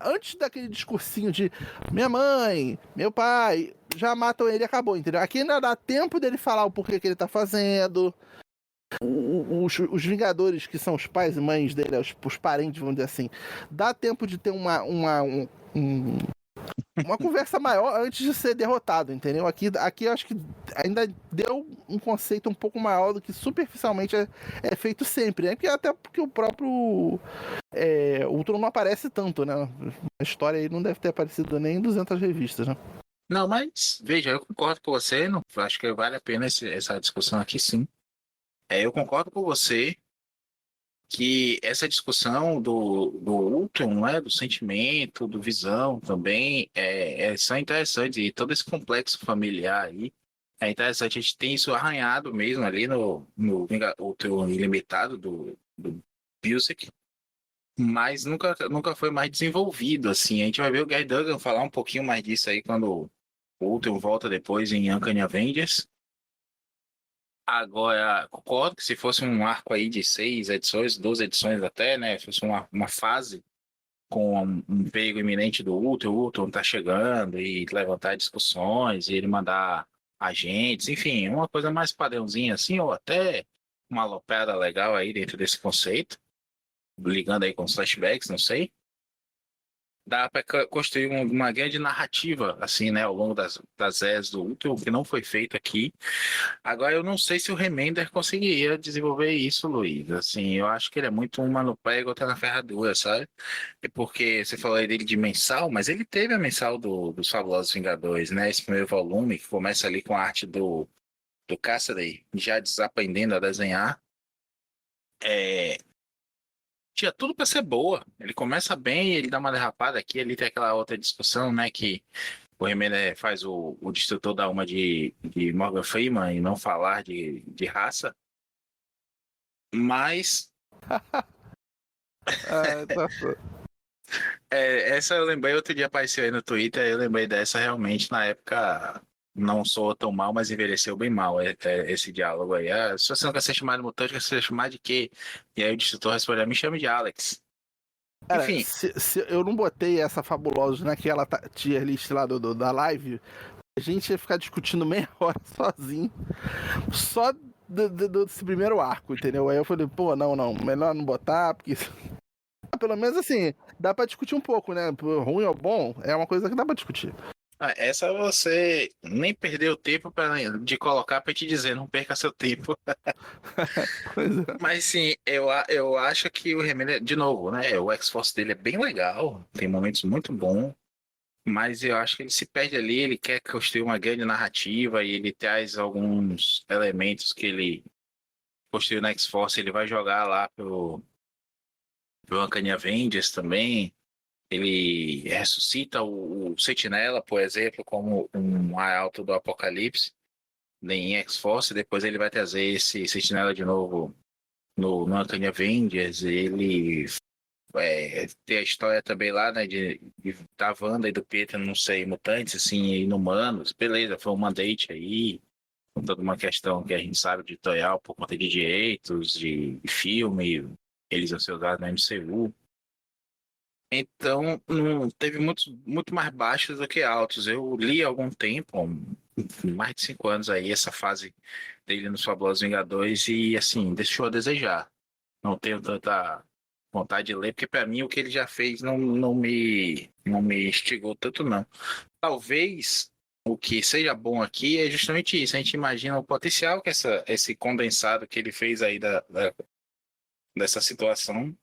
Antes daquele discursinho de minha mãe, meu pai, já matam ele e acabou, entendeu? Aqui ainda dá tempo dele falar o porquê que ele tá fazendo. Os Vingadores, que são os pais e mães dele, os parentes, vamos dizer assim, dá tempo de ter uma conversa maior antes de ser derrotado, entendeu? Aqui eu acho que ainda deu um conceito um pouco maior do que superficialmente é feito sempre, né? Até porque o próprio o Ultron não aparece tanto, né? A história aí não deve ter aparecido nem em 200 revistas, né? Não, mas veja, eu concordo com você, não, acho que vale a pena essa discussão aqui, sim. Eu concordo com você que essa discussão do Ultron, né, do sentimento, do Visão também, são interessantes, e todo esse complexo familiar aí é interessante. A gente tem isso arranhado mesmo ali no Ultron Ilimitado do Busiek, mas nunca foi mais desenvolvido, assim. A gente vai ver o Gary Duggan falar um pouquinho mais disso aí quando o Ultron volta depois em Uncanny Avengers. Agora, concordo que se fosse um arco aí de 6 edições, 12 edições até, né? Se fosse uma fase com um perigo iminente do Ultron, o Ultron tá chegando e levantar discussões, e ele mandar agentes, enfim, uma coisa mais padrãozinha assim, ou até uma aloprada legal aí dentro desse conceito, ligando aí com os flashbacks, não sei. Dá para construir uma grande narrativa, assim, né, ao longo das eras do Ultron, que não foi feito aqui. Agora, eu não sei se o Remender conseguiria desenvolver isso, Luiz. Assim, eu acho que ele é muito uma no pé e outra na ferradura, sabe? É porque você falou aí dele de mensal, mas ele teve a mensal dos Fabulosos Vingadores, né? Esse primeiro volume, que começa ali com a arte do Cassaday, já desaprendendo a desenhar. É, tinha tudo para ser boa. Ele começa bem, ele dá uma derrapada aqui, ele tem aquela outra discussão, né? Que o Remender faz o destrutor da alma de Morgan Freeman e não falar de raça. Mas Ah, tá. essa eu lembrei, outro dia apareceu aí no Twitter, eu lembrei dessa realmente na época. Não soou tão mal, mas envelheceu bem mal esse diálogo aí. Ah, se você não quer ser chamado de mutante, quer ser chamado de quê? E aí o destrutor respondeu, me chame de Alex. Cara, Enfim, se eu não botei essa fabulosa naquela tier list lá da live, a gente ia ficar discutindo meia hora sozinho. Só desse primeiro arco, entendeu? Aí eu falei, pô, não, melhor não botar, porque. Pelo menos assim, dá pra discutir um pouco, né? Ruim ou bom, é uma coisa que dá pra discutir. essa você nem perdeu tempo de colocar para te dizer, não perca seu tempo. Pois é. Mas sim, eu acho que o Remender, de novo, né? O X-Force dele é bem legal, tem momentos muito bons, mas eu acho que ele se perde ali, ele quer construir uma grande narrativa e ele traz alguns elementos que ele construiu na X-Force, ele vai jogar lá pro Uncanny Avengers também. Ele ressuscita o Sentinela, por exemplo, como um arauto do Apocalipse em X-Force. Depois ele vai trazer esse Sentinela de novo no Uncanny Avengers. Ele tem a história também lá, né, da Wanda e do Peter, não sei, mutantes, assim, inumanos. Beleza, foi um mandate aí, com toda uma questão que a gente sabe editorial por conta de direitos, de filme, eles vão ser usados no MCU. Então, não, teve muito mais baixos do que altos. Eu li há algum tempo, mais de 5 anos aí, essa fase dele nos Fabulosos Vingadores e, assim, deixou a desejar. Não tenho tanta vontade de ler, porque para mim o que ele já fez não me instigou tanto, não. Talvez o que seja bom aqui é justamente isso. A gente imagina o potencial que esse condensado que ele fez aí dessa situação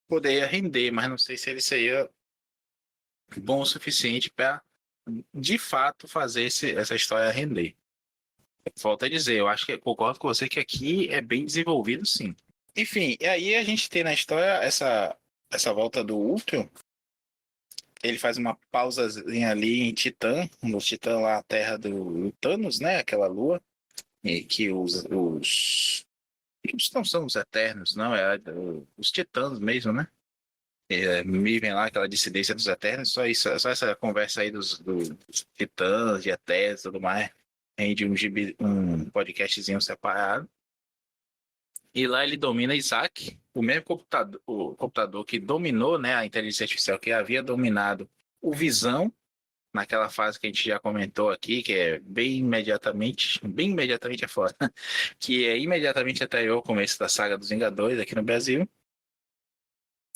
poderia render, mas não sei se ele seria bom o suficiente para, de fato, fazer essa história render. Falta dizer, eu acho que concordo com você que aqui é bem desenvolvido, sim. Enfim, e aí a gente tem na história essa volta do Ultron. Ele faz uma pausazinha ali em Titã, no Titã lá, a terra do Thanos, né? Aquela lua, e que eles não são os Eternos, não, os Titãs mesmo, né? Vivem lá aquela dissidência dos Eternos, só isso, só essa conversa aí dos Titãs, de Eternos e tudo mais, rende um podcastzinho separado. E lá ele domina Isaac, o mesmo computador que dominou, né, a inteligência artificial que havia dominado o Visão, naquela fase que a gente já comentou aqui, que é bem imediatamente é foda, que é imediatamente anterior ao começo da saga dos Vingadores aqui no Brasil.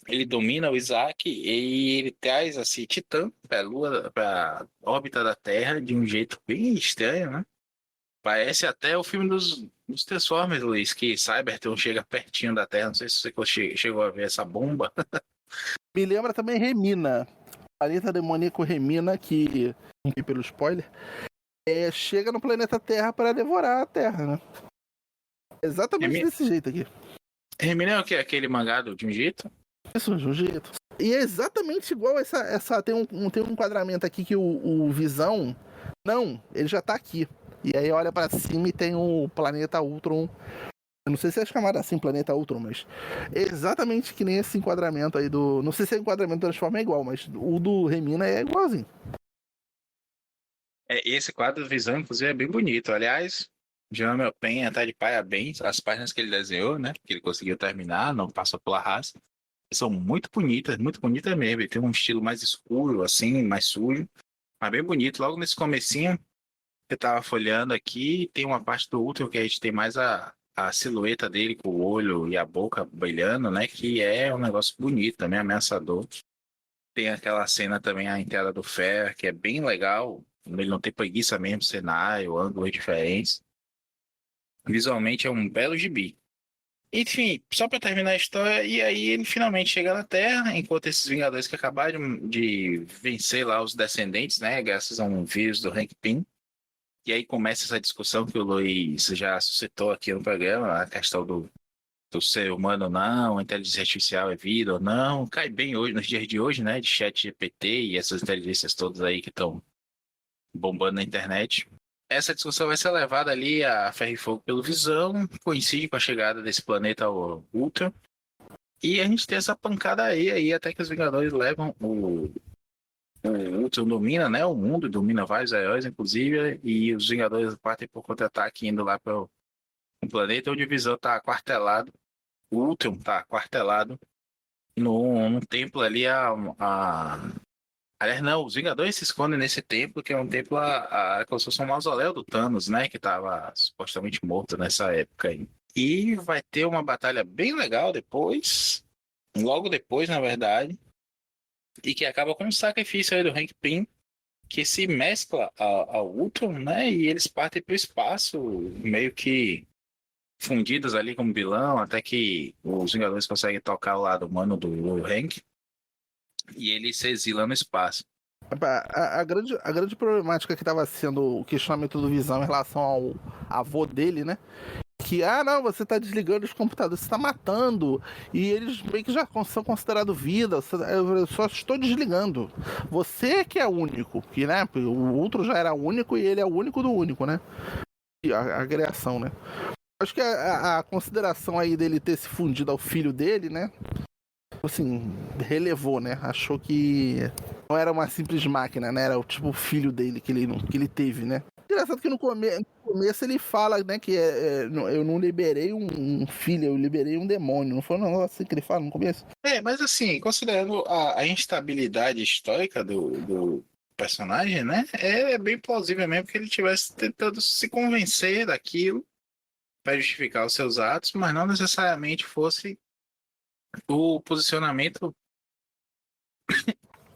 Ele domina o Isaac e ele traz assim, Titã para a órbita da Terra de um jeito bem estranho, né? Parece até o filme dos Transformers, Luiz, que Cybertron chega pertinho da Terra. Não sei se você chegou a ver essa bomba. Me lembra também Remina. Planeta demoníaco Remina, que, pelo spoiler, chega no planeta Terra para devorar a Terra, né? Exatamente desse jeito aqui. Remina é o que? Aquele mangá do Junjito? Isso, de um jeito. E é exatamente igual essa tem um enquadramento aqui que o Visão, não, ele já tá aqui. E aí olha pra cima e tem o planeta Ultron. Eu não sei se é chamado assim, planeta Ultron, mas é exatamente que nem esse enquadramento aí do... Não sei se o enquadramento da Transforma é igual, mas o do Remina é igualzinho. Esse quadro do Visão, inclusive, é bem bonito. Aliás, Jerome Pena tá de parabéns. As páginas que ele desenhou, né? Que ele conseguiu terminar, não passou pela raça. São muito bonitas mesmo. Ele tem um estilo mais escuro, assim, mais sujo. Mas bem bonito. Logo nesse comecinho, eu tava folheando aqui, tem uma parte do útero que a gente tem mais a silhueta dele com o olho e a boca brilhando, né? Que é um negócio bonito, também ameaçador. Tem aquela cena também, a entrada do Fer, que é bem legal. Ele não tem preguiça mesmo, cenário, ângulos diferentes. Visualmente é um belo gibi. Enfim, só para terminar a história, e aí ele finalmente chega na Terra, enquanto esses Vingadores que acabaram de vencer lá os descendentes, né? Graças a um vírus do Hank Pym. E aí começa essa discussão que o Luiz já suscitou aqui no programa, a questão do ser humano ou não, a inteligência artificial é vida ou não. Cai bem hoje, nos dias de hoje, né? De chat GPT e essas inteligências todas aí que estão bombando na internet. Essa discussão vai ser levada ali a ferro e fogo pelo Visão, coincide com a chegada desse planeta ao Ultron. E a gente tem essa pancada aí até que os Vingadores levam o Ultron domina, né, o mundo, domina vários heróis, inclusive, e os Vingadores partem por contra-ataque indo lá para um planeta onde o Visão tá aquartelado, o Ultron tá aquartelado num templo ali aliás, não, os Vingadores se escondem nesse templo, que é um templo como se fosse um mausoléu do Thanos, né, que tava supostamente morto nessa época aí. E vai ter uma batalha bem legal depois, logo depois, na verdade, e que acaba com um sacrifício aí do Hank Pym, que se mescla ao Ultron, né? E eles partem para o espaço, meio que fundidos ali como vilão, até que os Vingadores conseguem tocar o lado humano do Hank, e ele se exila no espaço. A grande problemática que estava sendo o questionamento do Visão em relação ao avô dele, né? Que, não, você tá desligando os computadores, você tá matando. E eles meio que já são considerados vida. Eu só estou desligando. Você que é único, que, né? O outro já era único e ele é o único do único, né? E a criação, né? Acho que a consideração aí dele ter se fundido ao filho dele, né? Assim, relevou, né? Achou que não era uma simples máquina, né? Era o tipo filho dele que ele teve, né? Engraçado que no começo ele fala, né, que eu não liberei um filho, eu liberei um demônio. Não foi um negócio assim que ele fala no começo? Mas assim, considerando a instabilidade histórica do personagem, né? É bem plausível mesmo que ele estivesse tentando se convencer daquilo para justificar os seus atos, mas não necessariamente fosse o posicionamento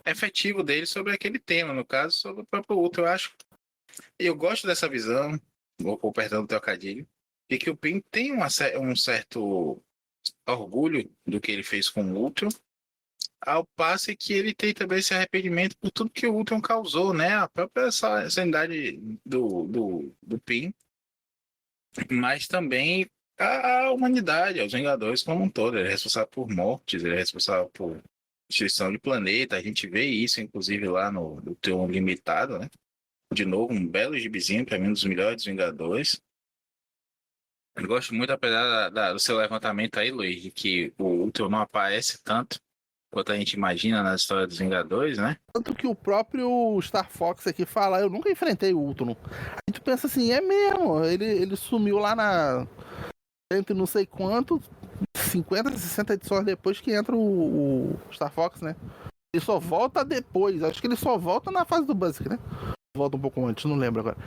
efetivo dele sobre aquele tema, no caso, sobre o próprio Ultron. Eu gosto dessa visão, vou perdão do trocadilho, de que o Pym tem um certo orgulho do que ele fez com o Ultron, ao passo que ele tem também esse arrependimento por tudo que o Ultron causou, né? A própria sanidade do Pym, mas também a humanidade, aos Vingadores como um todo. Ele é responsável por mortes, ele é responsável por destruição de planeta. A gente vê isso, inclusive, lá no Ultron Limitado, né? De novo, um belo gibizinho, para mim, um dos melhores Vingadores. Eu gosto muito, apesar do seu levantamento aí, Luiz, de que o Ultron não aparece tanto quanto a gente imagina na história dos Vingadores, né? Tanto que o próprio Star Fox aqui fala, eu nunca enfrentei o Ultron. A gente pensa assim, é mesmo, ele sumiu lá entre não sei quanto, 50, 60 edições depois que entra o Star Fox, né? Ele só volta depois, acho que ele só volta na fase do Buzzkill, né? Volta um pouco antes, não lembro agora.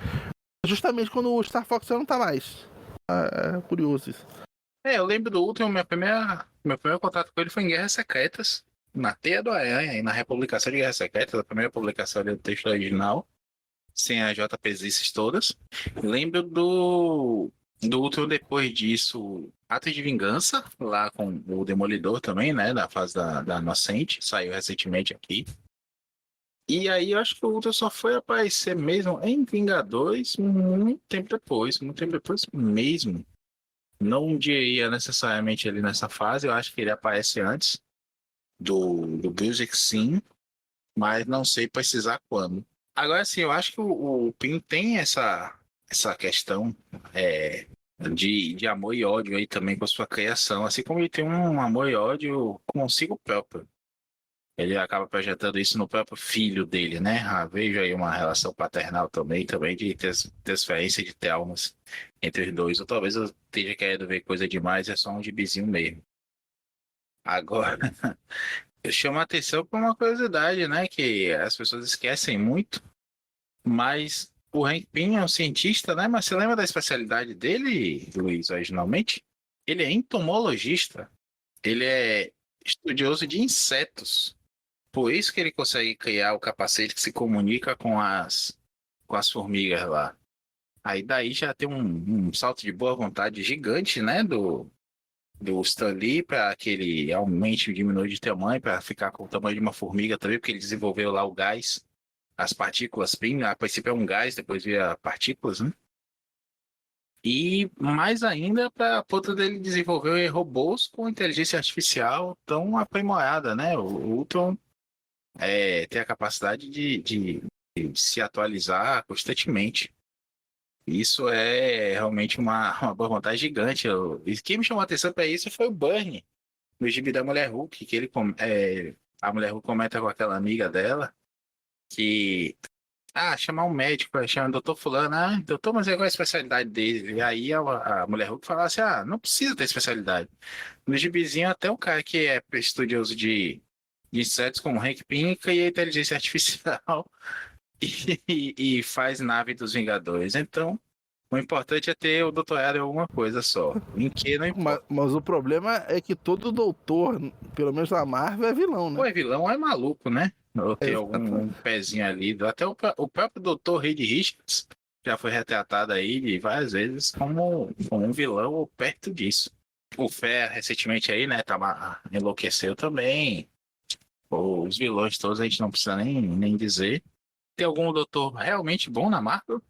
Justamente quando o Star Fox já não tá mais. É curioso isso. Eu lembro do Ultron, meu primeiro contato com ele foi em Guerras Secretas, na Teia do Aranha e na republicação de Guerras Secretas, a primeira publicação do texto original, sem as JPZs todas. Lembro do Ultron depois disso, Atos de Vingança, lá com o Demolidor também, né, na fase da Inocente, saiu recentemente aqui. E aí eu acho que o Ultron só foi aparecer mesmo em Vingadores muito tempo depois mesmo. Não diria necessariamente ele nessa fase, eu acho que ele aparece antes do Busiek, sim, mas não sei precisar quando. Agora sim, eu acho que o Pym tem essa questão de amor e ódio aí também com a sua criação, assim como ele tem um amor e ódio consigo próprio. ele acaba projetando isso no próprio filho dele, né? Vejo aí uma relação paternal também de transferência de traumas entre os dois. Ou talvez eu esteja querendo ver coisa demais, é só um gibizinho mesmo. Agora, eu chamo a atenção por uma curiosidade, né? Que as pessoas esquecem muito, mas o Hank Pym é um cientista, né? Mas você lembra da especialidade dele, Luiz, originalmente? Ele é entomologista. Ele é estudioso de insetos. Por isso que ele consegue criar o capacete que se comunica com as formigas lá. Aí daí já tem um salto de boa vontade gigante, né? Do Stan Lee para que ele aumente e diminua de tamanho para ficar com o tamanho de uma formiga também, porque ele desenvolveu lá o gás, as partículas PIN. A princípio é um gás, depois vira partículas, né? E mais ainda para a ponta dele desenvolver robôs com inteligência artificial tão aprimorada, né? O Ultron tem a capacidade de se atualizar constantemente. Isso é realmente uma boa vantagem gigante. E quem me chamou a atenção para isso foi o Bernie, no gibi da Mulher Hulk, que a Mulher Hulk comenta com aquela amiga dela que chamar um médico, chama o doutor fulano, doutor, mas qual é a especialidade dele? E aí a Mulher Hulk fala assim, não precisa ter especialidade. No gibizinho até um cara que é estudioso de insetos como o Hank Pym e a inteligência artificial e faz nave dos Vingadores. Então, o importante é ter o doutorado em alguma coisa só. Em que não importa. Mas o problema é que todo doutor, pelo menos na Marvel, é vilão, né? Pô, vilão é maluco, né? Ou tem algum Exatamente. pezinho ali. Até o próprio doutor Reed Richards já foi retratado aí várias vezes como um vilão ou perto disso. O Fé, recentemente aí, né? Enlouqueceu também. Os vilões todos a gente não precisa nem dizer. Tem algum doutor realmente bom na Marvel?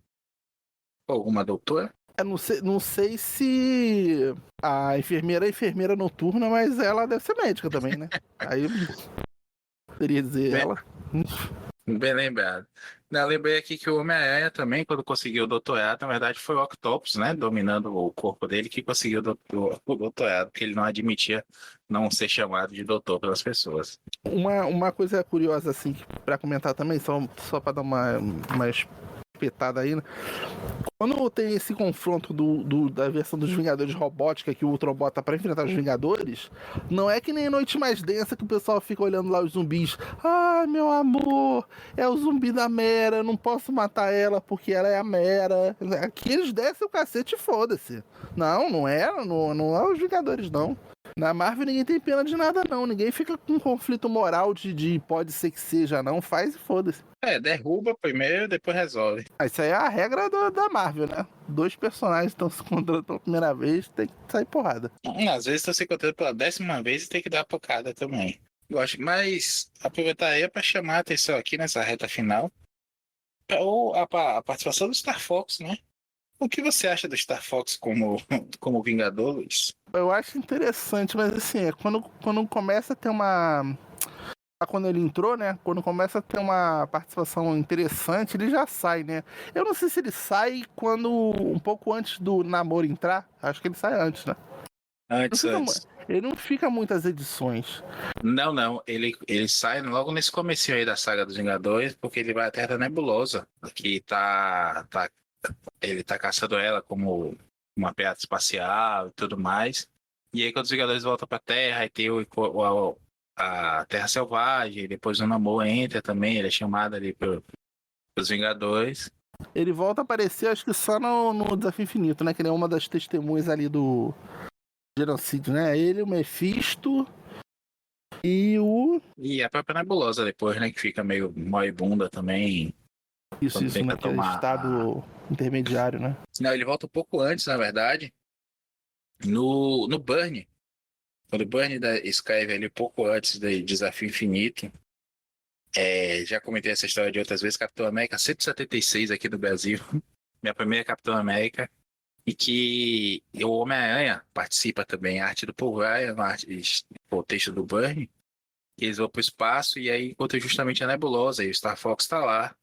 Ou alguma doutora? Eu não sei se a enfermeira é enfermeira noturna, mas ela deve ser médica também, né? Aí poderia dizer Bem, ela. bem lembrado. Não, lembrei aqui que o Homem-Aranha também, quando conseguiu o doutorado, na verdade foi o Octopus, né? Dominando o corpo dele, que conseguiu o doutorado, porque ele não admitia não ser chamado de doutor pelas pessoas. Uma coisa curiosa, assim, pra comentar também, só pra dar uma espetada aí, né? Quando tem esse confronto da versão dos Vingadores robótica que o Ultron bota pra enfrentar os Vingadores, não é que nem Noite Mais Densa que o pessoal fica olhando lá os zumbis. Ah, meu amor, é o zumbi da Mera, eu não posso matar ela porque ela é a Mera. Aqui eles descem o cacete e foda-se. Não é os Vingadores, não. Na Marvel ninguém tem pena de nada, não. Ninguém fica com conflito moral de pode ser que seja, não. Faz e foda-se. Derruba primeiro, depois resolve. Isso aí é a regra da Marvel, né? Dois personagens estão se encontrando pela primeira vez, tem que sair porrada. Às vezes estão se encontrando pela 10ª vez e tem que dar pocada também. Gosto, mas aproveitaria para chamar a atenção aqui nessa reta final a participação do Star Fox, né? O que você acha do Star Fox como Vingador, Luiz? Eu acho interessante, mas assim, quando começa a ter uma. Quando ele entrou, né? Quando começa a ter uma participação interessante, ele já sai, né? Eu não sei se ele sai um pouco antes do namoro entrar. Acho que ele sai antes, né? Antes. Ele não fica muitas edições. Não. Ele sai logo nesse comecinho aí da saga dos Vingadores, porque ele vai à Terra da Nebulosa, que ele tá caçando ela como uma pirata espacial e tudo mais. E aí quando os Vingadores voltam pra Terra, aí tem a Terra Selvagem, depois o Namor entra também, ele é chamado ali pelos Vingadores. Ele volta a aparecer, acho que só no Desafio Infinito, né? Que ele é uma das testemunhas ali do genocídio, né? Ele, o Mephisto e a própria Nebulosa depois, né? Que fica meio moribunda também. Isso, naquele estado intermediário, né? Não, ele volta um pouco antes, na verdade. No Burn. Quando o Burn escreve ali um pouco antes do Desafio Infinito. Já comentei essa história de outras vezes. Capitão América 176 aqui no Brasil. Minha primeira Capitão América. E que o Homem-Aranha participa também. A arte do Paul Ryan, o texto do Burn. Eles vão para o espaço e aí encontra justamente a Nebulosa. E o Star Fox está lá.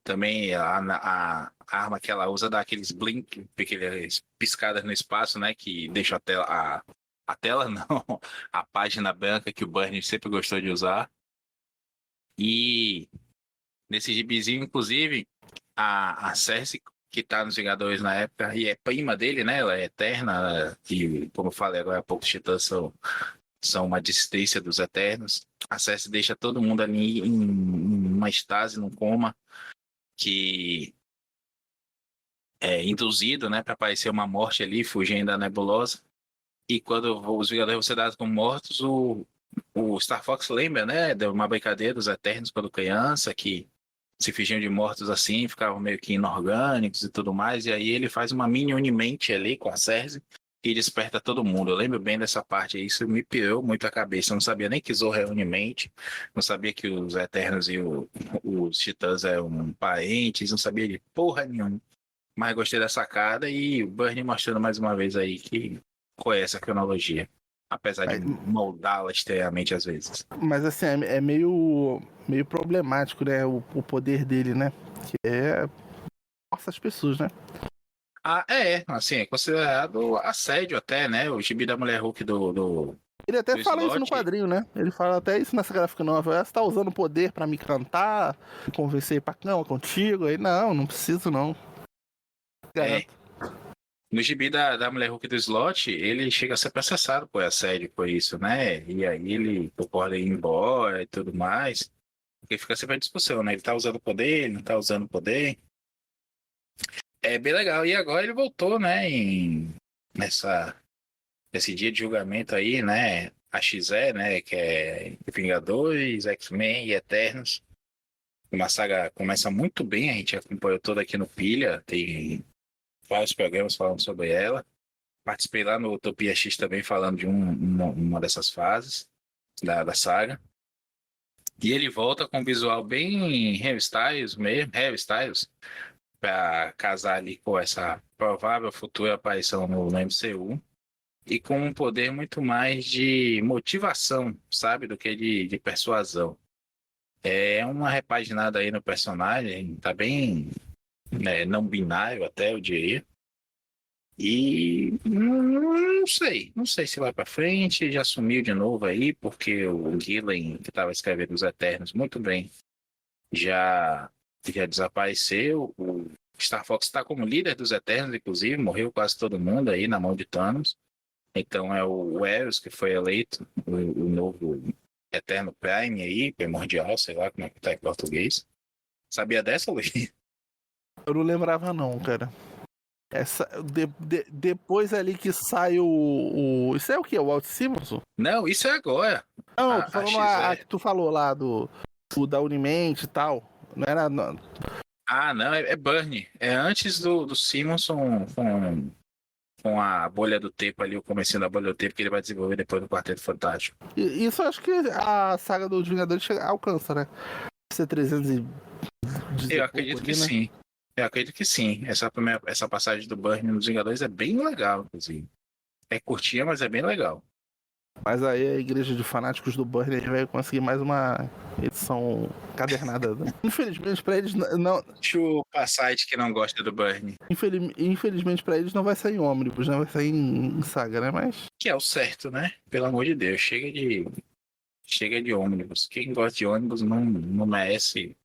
Também a arma que ela usa dá aqueles blink, aquelas piscadas no espaço, né? Que deixa a tela não, a página branca que o Bernie sempre gostou de usar. E nesse gibizinho, inclusive, a Cersei, que tá nos Vingadores na época, e é prima dele, né? Ela é eterna, e como eu falei agora há pouco, os Titãs são uma desistência dos Eternos. A Cersei deixa todo mundo ali em uma estase, num coma, que é induzido, né? Para aparecer uma morte ali, fugindo da nebulosa. E quando os Vingadores vão ser dados como mortos, o Star Fox lembra, né? De uma brincadeira dos Eternos quando criança, que se fingiam de mortos assim, ficavam meio que inorgânicos e tudo mais. E aí ele faz uma mini Unimente ali com a Cersei e desperta todo mundo. Eu lembro bem dessa parte aí, isso me pirou muito a cabeça. Eu não sabia nem que Zorro é Unimente, não sabia que os Eternos e os Titãs eram parentes, não sabia de porra nenhuma. Mas gostei da sacada e o Bernie mostrando mais uma vez aí que conhece a cronologia. Apesar de moldá-la extremamente às vezes. Mas assim, é meio problemático, né? O poder dele, né? Que é. Força as pessoas, né? Ah, assim, é considerado assédio até, né? O gibi da Mulher Hulk Ele até do fala isso no Slott. quadrinho, né? Ele fala até isso nessa gráfica nova. Você tá usando o poder pra me cantar, me convencer pra cama contigo? Aí, não preciso não. Garanto. No gibi da Mulher Hulk do Slott, ele chega a ser processado por assédio por isso, né? E aí ele concorda em ir embora e tudo mais. Porque fica sempre a discussão, né? Ele tá usando poder, ele não tá usando poder. É bem legal. E agora ele voltou, né? Nesse dia de julgamento aí, né? A XE, né? Que é Vingadores, X-Men e Eternos. Uma saga começa muito bem, a gente acompanhou toda aqui no Pilha, tem vários programas falando sobre ela. Participei lá no Utopia X também falando de uma dessas fases da saga. E ele volta com um visual bem Harry Styles mesmo, Harry Styles, para casar ali com essa provável futura aparição no MCU. E com um poder muito mais de motivação, sabe, do que de persuasão. É uma repaginada aí no personagem, tá bem, né, não binário até, eu diria. E não sei se vai para frente, já sumiu de novo aí, porque o Gillen, que estava escrevendo Os Eternos muito bem, já desapareceu. O Star Fox está como líder dos Eternos, inclusive, morreu quase todo mundo aí na mão de Thanos. Então é o Eros que foi eleito, o novo Eterno Prime aí, primordial, sei lá como é que tá em português. Sabia dessa, Luiz? Eu não lembrava não, cara. Depois ali que sai isso é o quê? O Walt Simonson? Não, isso é agora. Não, tô falando a XE. que tu falou lá do da Unimente e tal. Não era. Não. Ah, não, é Burnie. É antes do Simonson com a bolha do tempo ali, o comecinho da bolha do tempo que ele vai desenvolver depois do Quarteto Fantástico. Isso eu acho que a saga dos Vingadores alcança, né? C300 Eu acredito que sim. Eu acredito que sim. Essa passagem do Burnie nos Vingadores é bem legal, inclusive. É curtinha, mas é bem legal. Mas aí a igreja de fanáticos do Burnie vai conseguir mais uma edição cadernada. Né? Infelizmente pra eles não. Chupa site que não gosta do Burnie. Infelizmente pra eles não vai sair em ônibus, né? Vai sair em saga, né? Mas. Que é o certo, né? Pelo amor de Deus. Chega de ônibus. Quem gosta de ônibus não merece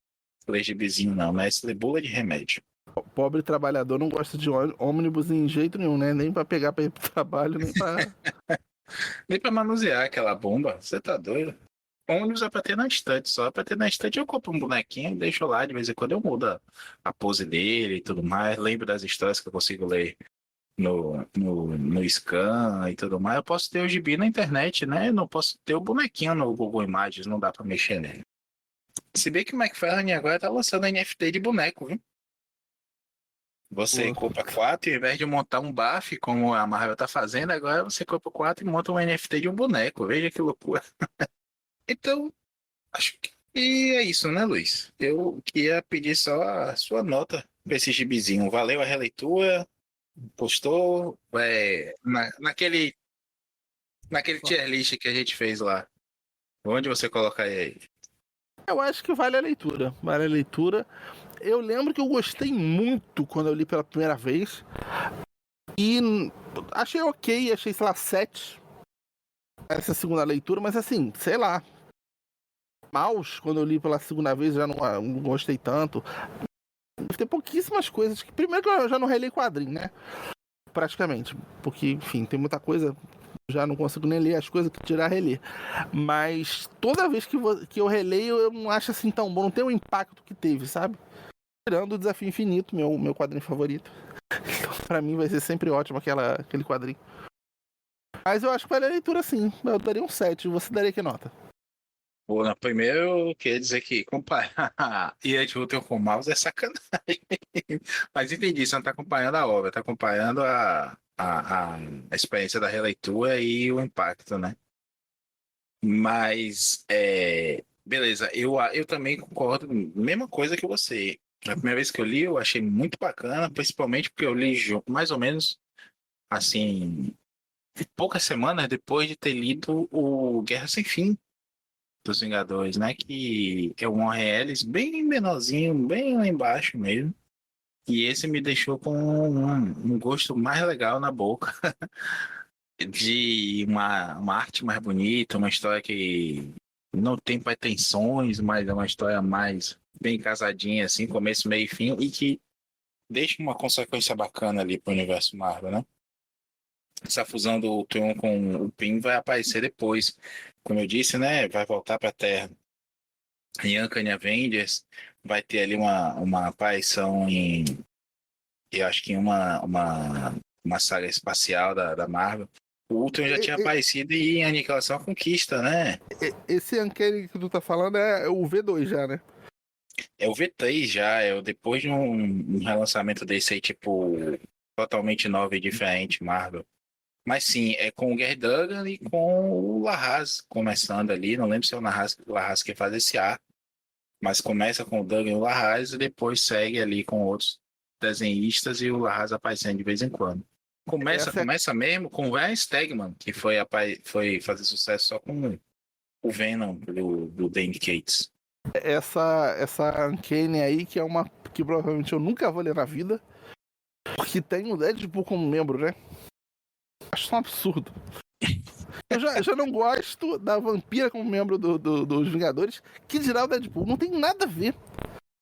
ler gibizinho, não. Merece ler bula de remédio. O pobre trabalhador não gosta de ônibus em jeito nenhum, né? Nem pra pegar pra ir pro trabalho, nem pra. Nem pra manusear aquela bomba. Você tá doido? Ônibus é pra ter na estante só. Pra ter na estante eu compro um bonequinho e deixo lá. De vez em quando eu mudo a pose dele e tudo mais. Lembro das histórias que eu consigo ler no Scan e tudo mais. Eu posso ter o gibi na internet, né? Não posso ter o bonequinho no Google Imagens. Não dá pra mexer nele. Se bem que o McFarlane agora tá lançando NFT de boneco, viu? Você compra 4 e ao invés de montar um buff, como a Marvel tá fazendo, agora você compra 4 e monta um NFT de um boneco. Veja que loucura. Então, acho que é isso, né, Luiz? Eu queria pedir só a sua nota pra esse gibizinho. Valeu a releitura? Gostou? Naquele tier list que a gente fez lá. Onde você colocaria aí? Eu acho que vale a leitura. Vale a leitura. Eu lembro que eu gostei muito quando eu li pela primeira vez. E achei ok, achei, sei lá, 7. Essa segunda leitura, mas assim, sei lá. Maus, quando eu li pela segunda vez, já não gostei tanto. Tem pouquíssimas coisas. Primeiro que eu já não relei quadrinho, né? Praticamente. Porque, enfim, tem muita coisa. Já não consigo nem ler as coisas que tirar reler. Mas toda vez que eu releio, eu não acho assim tão bom. Não tem o impacto que teve, sabe? Tirando o Desafio Infinito, meu quadrinho favorito. Então, pra mim vai ser sempre ótimo aquele quadrinho. Mas eu acho que vale a leitura sim. Eu daria um 7. Você daria que nota? Pô, na primeira eu queria dizer que comparar Ira de Ultron com Mouse é sacanagem. Mas entendi, você não tá acompanhando a obra, tá acompanhando a experiência da releitura e o impacto, né? Mas, beleza, eu também concordo, mesma coisa que você. A primeira vez que eu li, eu achei muito bacana, principalmente porque eu li mais ou menos, assim, poucas semanas depois de ter lido o Guerra Sem Fim dos Vingadores, né? Que é um ORLs bem menorzinho, bem lá embaixo mesmo. E esse me deixou com um gosto mais legal na boca. De uma arte mais bonita, uma história que não tem pretensões, mas é uma história mais bem casadinha, assim, começo, meio e fim, e que deixa uma consequência bacana ali pro universo Marvel, né? Essa fusão do Tron com o Pym vai aparecer depois. Como eu disse, né? Vai voltar pra Terra. Em Uncanny Avengers vai ter ali uma aparição em... Eu acho que em uma saga espacial da Marvel. O Ultron já tinha aparecido em Aniquilação à Conquista, né? Esse Uncanny que tu tá falando é o V2 já, né? É o V3 já, depois de um relançamento desse aí, tipo, totalmente novo e diferente, Marvel. Mas sim, é com o Gary Duggan e com o Larraz começando ali. Não lembro se é o Larraz que faz esse ar, mas começa com o Duggan e o Larraz e depois segue ali com outros desenhistas e o Larraz aparecendo de vez em quando. Começa mesmo com o Ryan Stegman, que foi fazer sucesso só com o Venom do Danny Cates. Essa Uncanny aí, que é uma que provavelmente eu nunca vou ler na vida, porque tem o Deadpool como membro, né? Acho isso um absurdo. Eu já não gosto da Vampira como membro dos Vingadores, que dirá o Deadpool. Não tem nada a ver.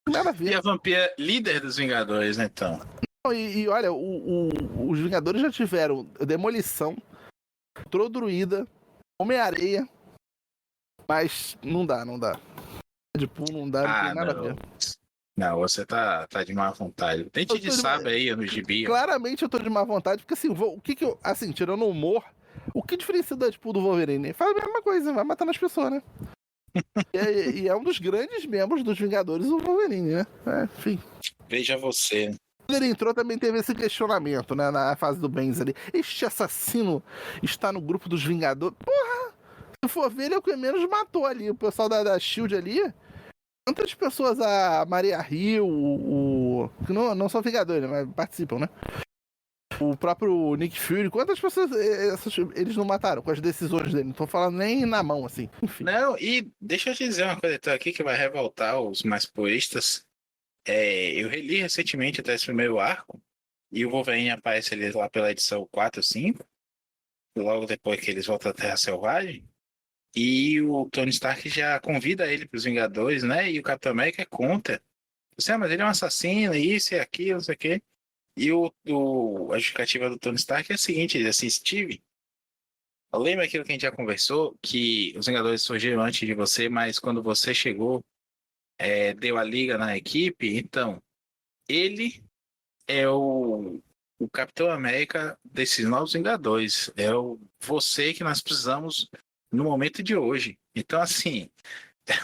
Nada a ver. E a Vampira líder dos Vingadores, né, então? E olha, os Vingadores já tiveram Demolição, Trodruída, Homem-Areia, mas não dá. Deadpool não dá, não tem nada a ver. Não, você tá de má vontade. Tente de saber aí no gibi. Claramente eu tô de má vontade, porque assim, o que eu. Assim, tirando o humor, o que diferencia o Deadpool do Wolverine? Faz a mesma coisa, vai matando as pessoas, né? e é um dos grandes membros dos Vingadores, o Wolverine, né? Enfim. Veja você. Quando ele entrou, também teve esse questionamento, né? Na fase do Benz ali. Este assassino está no grupo dos Vingadores. Porra! Se for ver, ele é o que menos matou ali. O pessoal da SHIELD ali. Quantas pessoas, a Maria Hill, que não são Vingadores, mas participam, né? O próprio Nick Fury, quantas pessoas eles não mataram com as decisões dele? Não tô falando nem na mão, assim. Enfim. Não, e deixa eu te dizer uma coisa então, aqui que vai revoltar os mais puristas. Eu reli recentemente até esse primeiro arco, e o Wolverine aparece ali lá pela edição 4 ou 5, logo depois que eles voltam à Terra Selvagem. E o Tony Stark já convida ele para os Vingadores, né? E o Capitão América é contra. Você, mas ele é um assassino, isso e aquilo, não sei o quê. E a justificativa do Tony Stark é a seguinte: ele diz assim, Steve, lembra aquilo que a gente já conversou, que os Vingadores surgiram antes de você, mas quando você chegou, deu a liga na equipe? Então, ele é o Capitão América desses novos Vingadores. Você que nós precisamos no momento de hoje. Então, assim,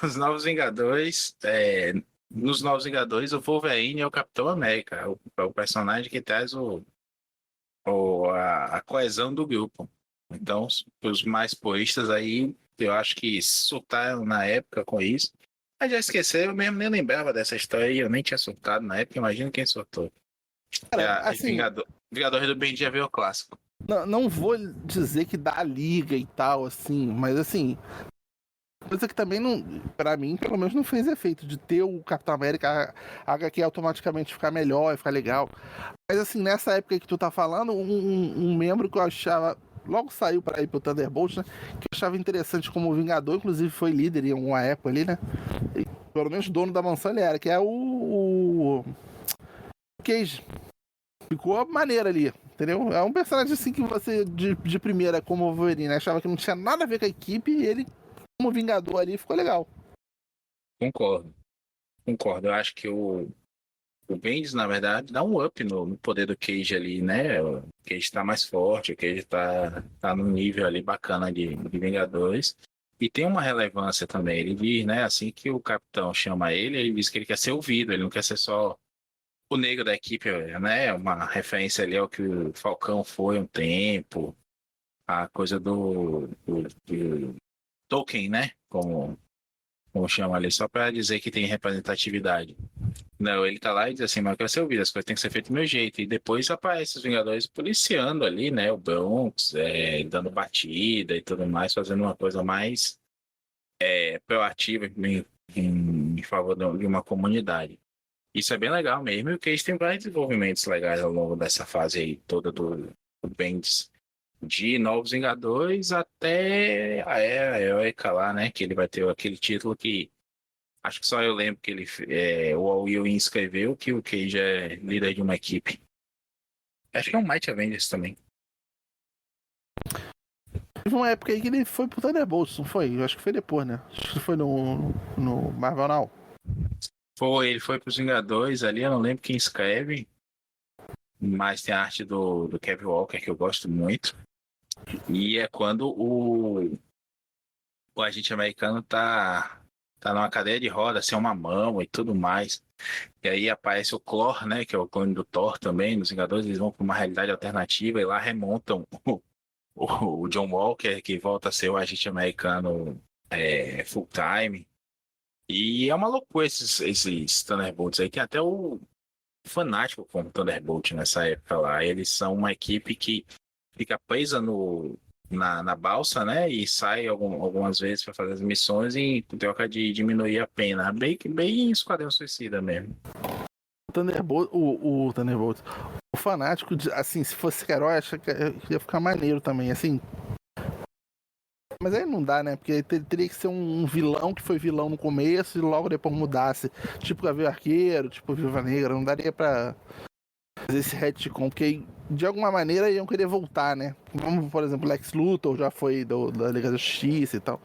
os Novos Vingadores, nos Novos Vingadores, o Wolverine é o Capitão América, é o personagem que traz a coesão do grupo. Então, os mais puristas aí, eu acho que surtaram na época com isso. Mas já esqueceram, eu mesmo nem lembrava dessa história e eu nem tinha surtado na época, imagina quem surtou. Cara, assim, Vingadores do Ben Dia veio o clássico. Não vou dizer que dá a liga e tal, assim, mas assim, coisa que também não, pra mim, pelo menos não fez efeito de ter o Capitão América a HQ automaticamente ficar melhor e ficar legal. Mas assim, nessa época que tu tá falando, um membro que eu achava logo saiu para ir pro Thunderbolt, né? Que eu achava interessante como Vingador, inclusive foi líder em uma época ali, né? E, pelo menos dono da mansão ele era, que é o Cage. Ficou maneiro ali, entendeu? É um personagem assim que você, de primeira, como Wolverine, achava que não tinha nada a ver com a equipe, e ele, como Vingador ali, ficou legal. Concordo. Eu acho que o Bendis, na verdade, dá um up no poder do Cage ali, né? O Cage tá mais forte, o Cage tá num nível ali bacana de Vingadores. E tem uma relevância também. Ele diz, né? Assim que o capitão chama ele diz que ele quer ser ouvido, ele não quer ser só o negro da equipe, né? Uma referência ali ao que o Falcão foi um tempo, a coisa do Tolkien, né? Como chama ali, só para dizer que tem representatividade. Não, ele tá lá e diz assim, mas eu quero ser ouvido, as coisas têm que ser feitas do meu jeito. E depois aparece os Vingadores policiando ali, né? O Bronx, dando batida e tudo mais, fazendo uma coisa mais proativa em favor de uma comunidade. Isso é bem legal mesmo, e o Cage tem vários desenvolvimentos legais ao longo dessa fase aí toda do Bendis. De Novos Vingadores até a Era Heróica lá, né? Que ele vai ter aquele título que acho que só eu lembro que o Al Ewing escreveu que o Cage é líder de uma equipe. Acho que é um Mighty Avengers também. Teve uma época aí que ele foi pro Thunderbolts, não foi? Eu acho que foi depois, né? Acho que foi no Marvel Now. Ele foi pros Vingadores ali, eu não lembro quem escreve, mas tem a arte do Kevin Walker que eu gosto muito. E é quando o agente americano tá numa cadeira de roda, sem uma mão e tudo mais. E aí aparece o Clor, né, que é o clone do Thor também, nos Vingadores, eles vão para uma realidade alternativa e lá remontam o John Walker, que volta a ser o agente americano full time. E é uma loucura esses Thunderbolts aí. Tem até o Fanático como Thunderbolt nessa época lá. Eles são uma equipe que fica presa na balsa, né? E sai algumas vezes para fazer as missões em troca de diminuir a pena. Bem Esquadrão Suicida mesmo. O Thunderbolt. O Fanático, assim, se fosse herói, acho que ia ficar maneiro também, assim. Mas aí não dá, né? Porque teria que ser um vilão que foi vilão no começo e logo depois mudasse. Tipo Gavião Arqueiro, tipo Viúva Negra. Não daria pra fazer esse retcon, porque de alguma maneira iam querer voltar, né? Como, por exemplo, Lex Luthor já foi da Liga da Justiça e tal.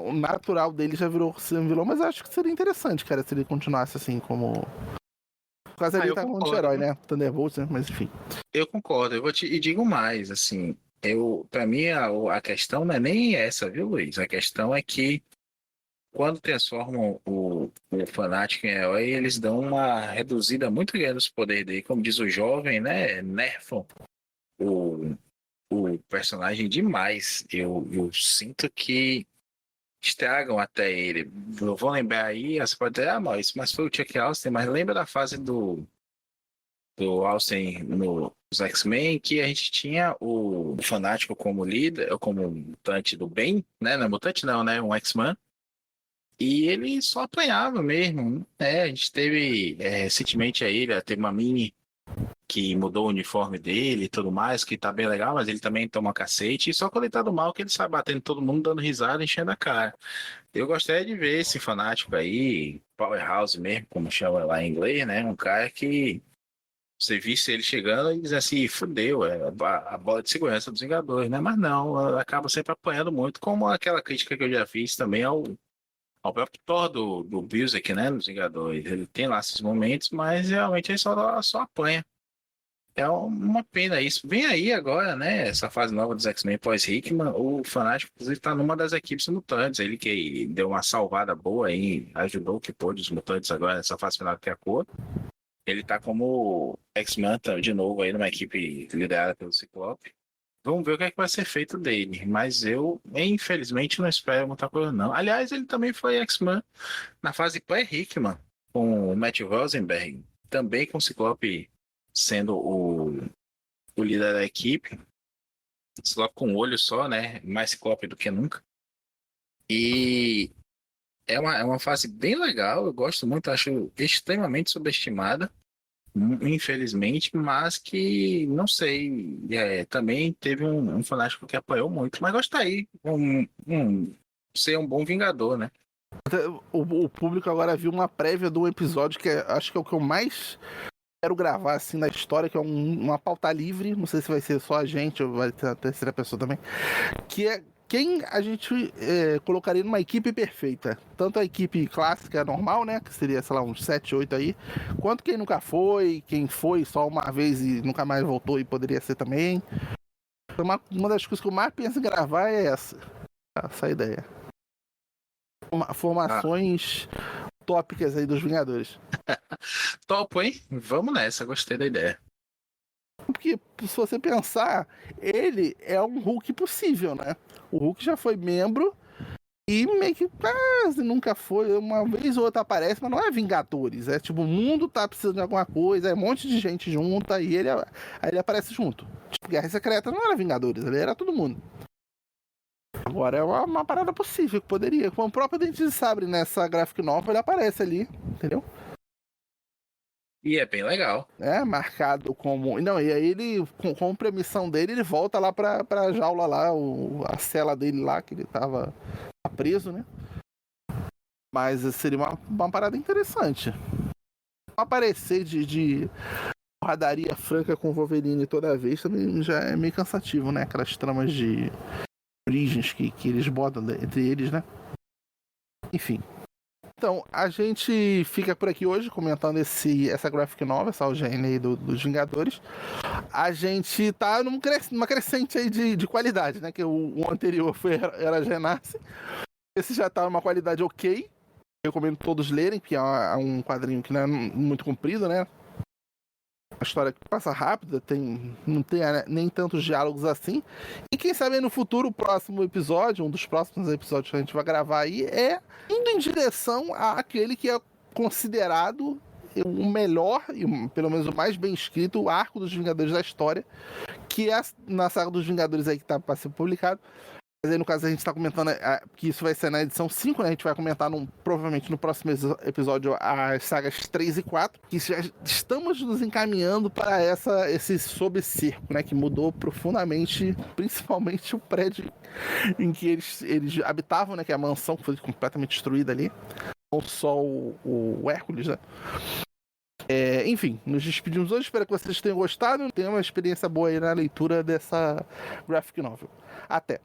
O natural dele já virou ser um vilão, mas eu acho que seria interessante, cara, se ele continuasse assim como... Por causa ele tá com um herói, né? Thunderbolts, né? Mas enfim. Eu concordo, e digo mais, assim, para mim a questão não é nem essa, viu, Luiz? A questão é que quando transformam o fanático em herói, eles dão uma reduzida muito grande nos poderes dele, como diz o jovem, né? Nerfam o personagem demais. Eu sinto que estragam até ele. Eu vou lembrar aí, você pode dizer, mas foi o Chuck Austin, mas lembra da fase do Austin nos X-Men, que a gente tinha o Fanático como líder, como mutante do bem, né? Não é mutante não, né? Um X-Men. E ele só apanhava mesmo, né? A gente teve recentemente aí, teve uma mini que mudou o uniforme dele e tudo mais, que tá bem legal, mas ele também toma cacete, e só quando ele tá do mal que ele sai batendo todo mundo, dando risada, enchendo a cara. Eu gostaria de ver esse Fanático aí, Powerhouse mesmo, como chama lá em inglês, né? Um cara que você visse ele chegando e dizer assim, fudeu, a bola de segurança dos Vingadores, né? Mas não, ela acaba sempre apanhando muito, como aquela crítica que eu já fiz também ao próprio Thor do Busiek, né? Nos Vingadores. Ele tem lá esses momentos, mas realmente ele só apanha. É uma pena isso. Vem aí agora, né? Essa fase nova dos X-Men pós-Hickman. O Fanático, inclusive, está numa das equipes mutantes. Ele que deu uma salvada boa aí, ajudou o que pôde os mutantes agora nessa fase final que é a cor. Ele tá como X-Men de novo aí numa equipe liderada pelo Ciclope. Vamos ver o que é que vai ser feito dele. Mas eu, infelizmente, não espero muita coisa, não. Aliás, ele também foi X-Men na fase pré-Hickman, com o Matt Rosenberg, também com o Ciclope sendo o líder da equipe. Ciclope com um olho só, né? Mais Ciclope do que nunca. E é uma fase bem legal. Eu gosto muito, acho extremamente subestimada. infelizmente, mas que, não sei, também teve um fanático que apoiou muito, mas gostaria ser um bom Vingador, né? O público agora viu uma prévia de um episódio que acho que é o que eu mais quero gravar assim na história, que é uma pauta livre, não sei se vai ser só a gente ou vai ter a terceira pessoa também, que é quem a gente colocaria numa equipe perfeita. Tanto a equipe clássica normal, né, que seria, sei lá, uns 7, 8 aí, quanto quem nunca foi, quem foi só uma vez e nunca mais voltou e poderia ser também. Então, uma das coisas que eu mais penso em gravar é essa ideia. Formações tópicas aí dos Vingadores. Topo, hein? Vamos nessa, gostei da ideia. Porque, se você pensar, ele é um Hulk possível, né? O Hulk já foi membro e meio que quase nunca foi. Uma vez ou outra aparece, mas não é Vingadores. É tipo, o mundo tá precisando de alguma coisa, é um monte de gente junta e aí ele aparece junto. Tipo, Guerra Secreta não era Vingadores, ele era todo mundo. Agora é uma parada possível que poderia. Com o próprio Dente de Sabre nessa graphic novel, ele aparece ali, entendeu? E é bem legal. É, marcado como. Não, e aí ele, com permissão dele, ele volta lá pra jaula lá, a cela dele lá, que ele tava preso, né? Mas seria uma parada interessante. Aparecer de porradaria franca com o Wolverine toda vez também já é meio cansativo, né? Aquelas tramas de origens que eles botam entre eles, né? Enfim. Então, a gente fica por aqui hoje comentando essa graphic novel, essa OGN aí dos Vingadores. A gente tá numa crescente aí de qualidade, né? Que o anterior era Genasse. Esse já tá numa qualidade ok. Eu recomendo todos lerem, porque é um quadrinho que não é muito comprido, né? A história que passa rápida, não tem nem tantos diálogos assim. E quem sabe no futuro, o próximo episódio, um dos próximos episódios que a gente vai gravar aí, é indo em direção àquele que é considerado o melhor, e pelo menos o mais bem escrito, o arco dos Vingadores da história, que é na saga dos Vingadores aí que tá para ser publicado. Mas aí, no caso, a gente tá comentando que isso vai ser na edição 5, né? A gente vai comentar provavelmente no próximo episódio as sagas 3 e 4, que já estamos nos encaminhando para esse sob-cerco, né? Que mudou profundamente, principalmente o prédio em que eles habitavam, né? Que é a mansão que foi completamente destruída ali. Não só o Hércules, né? Enfim, nos despedimos hoje. Espero que vocês tenham gostado. Tenham uma experiência boa aí na leitura dessa graphic novel. Até!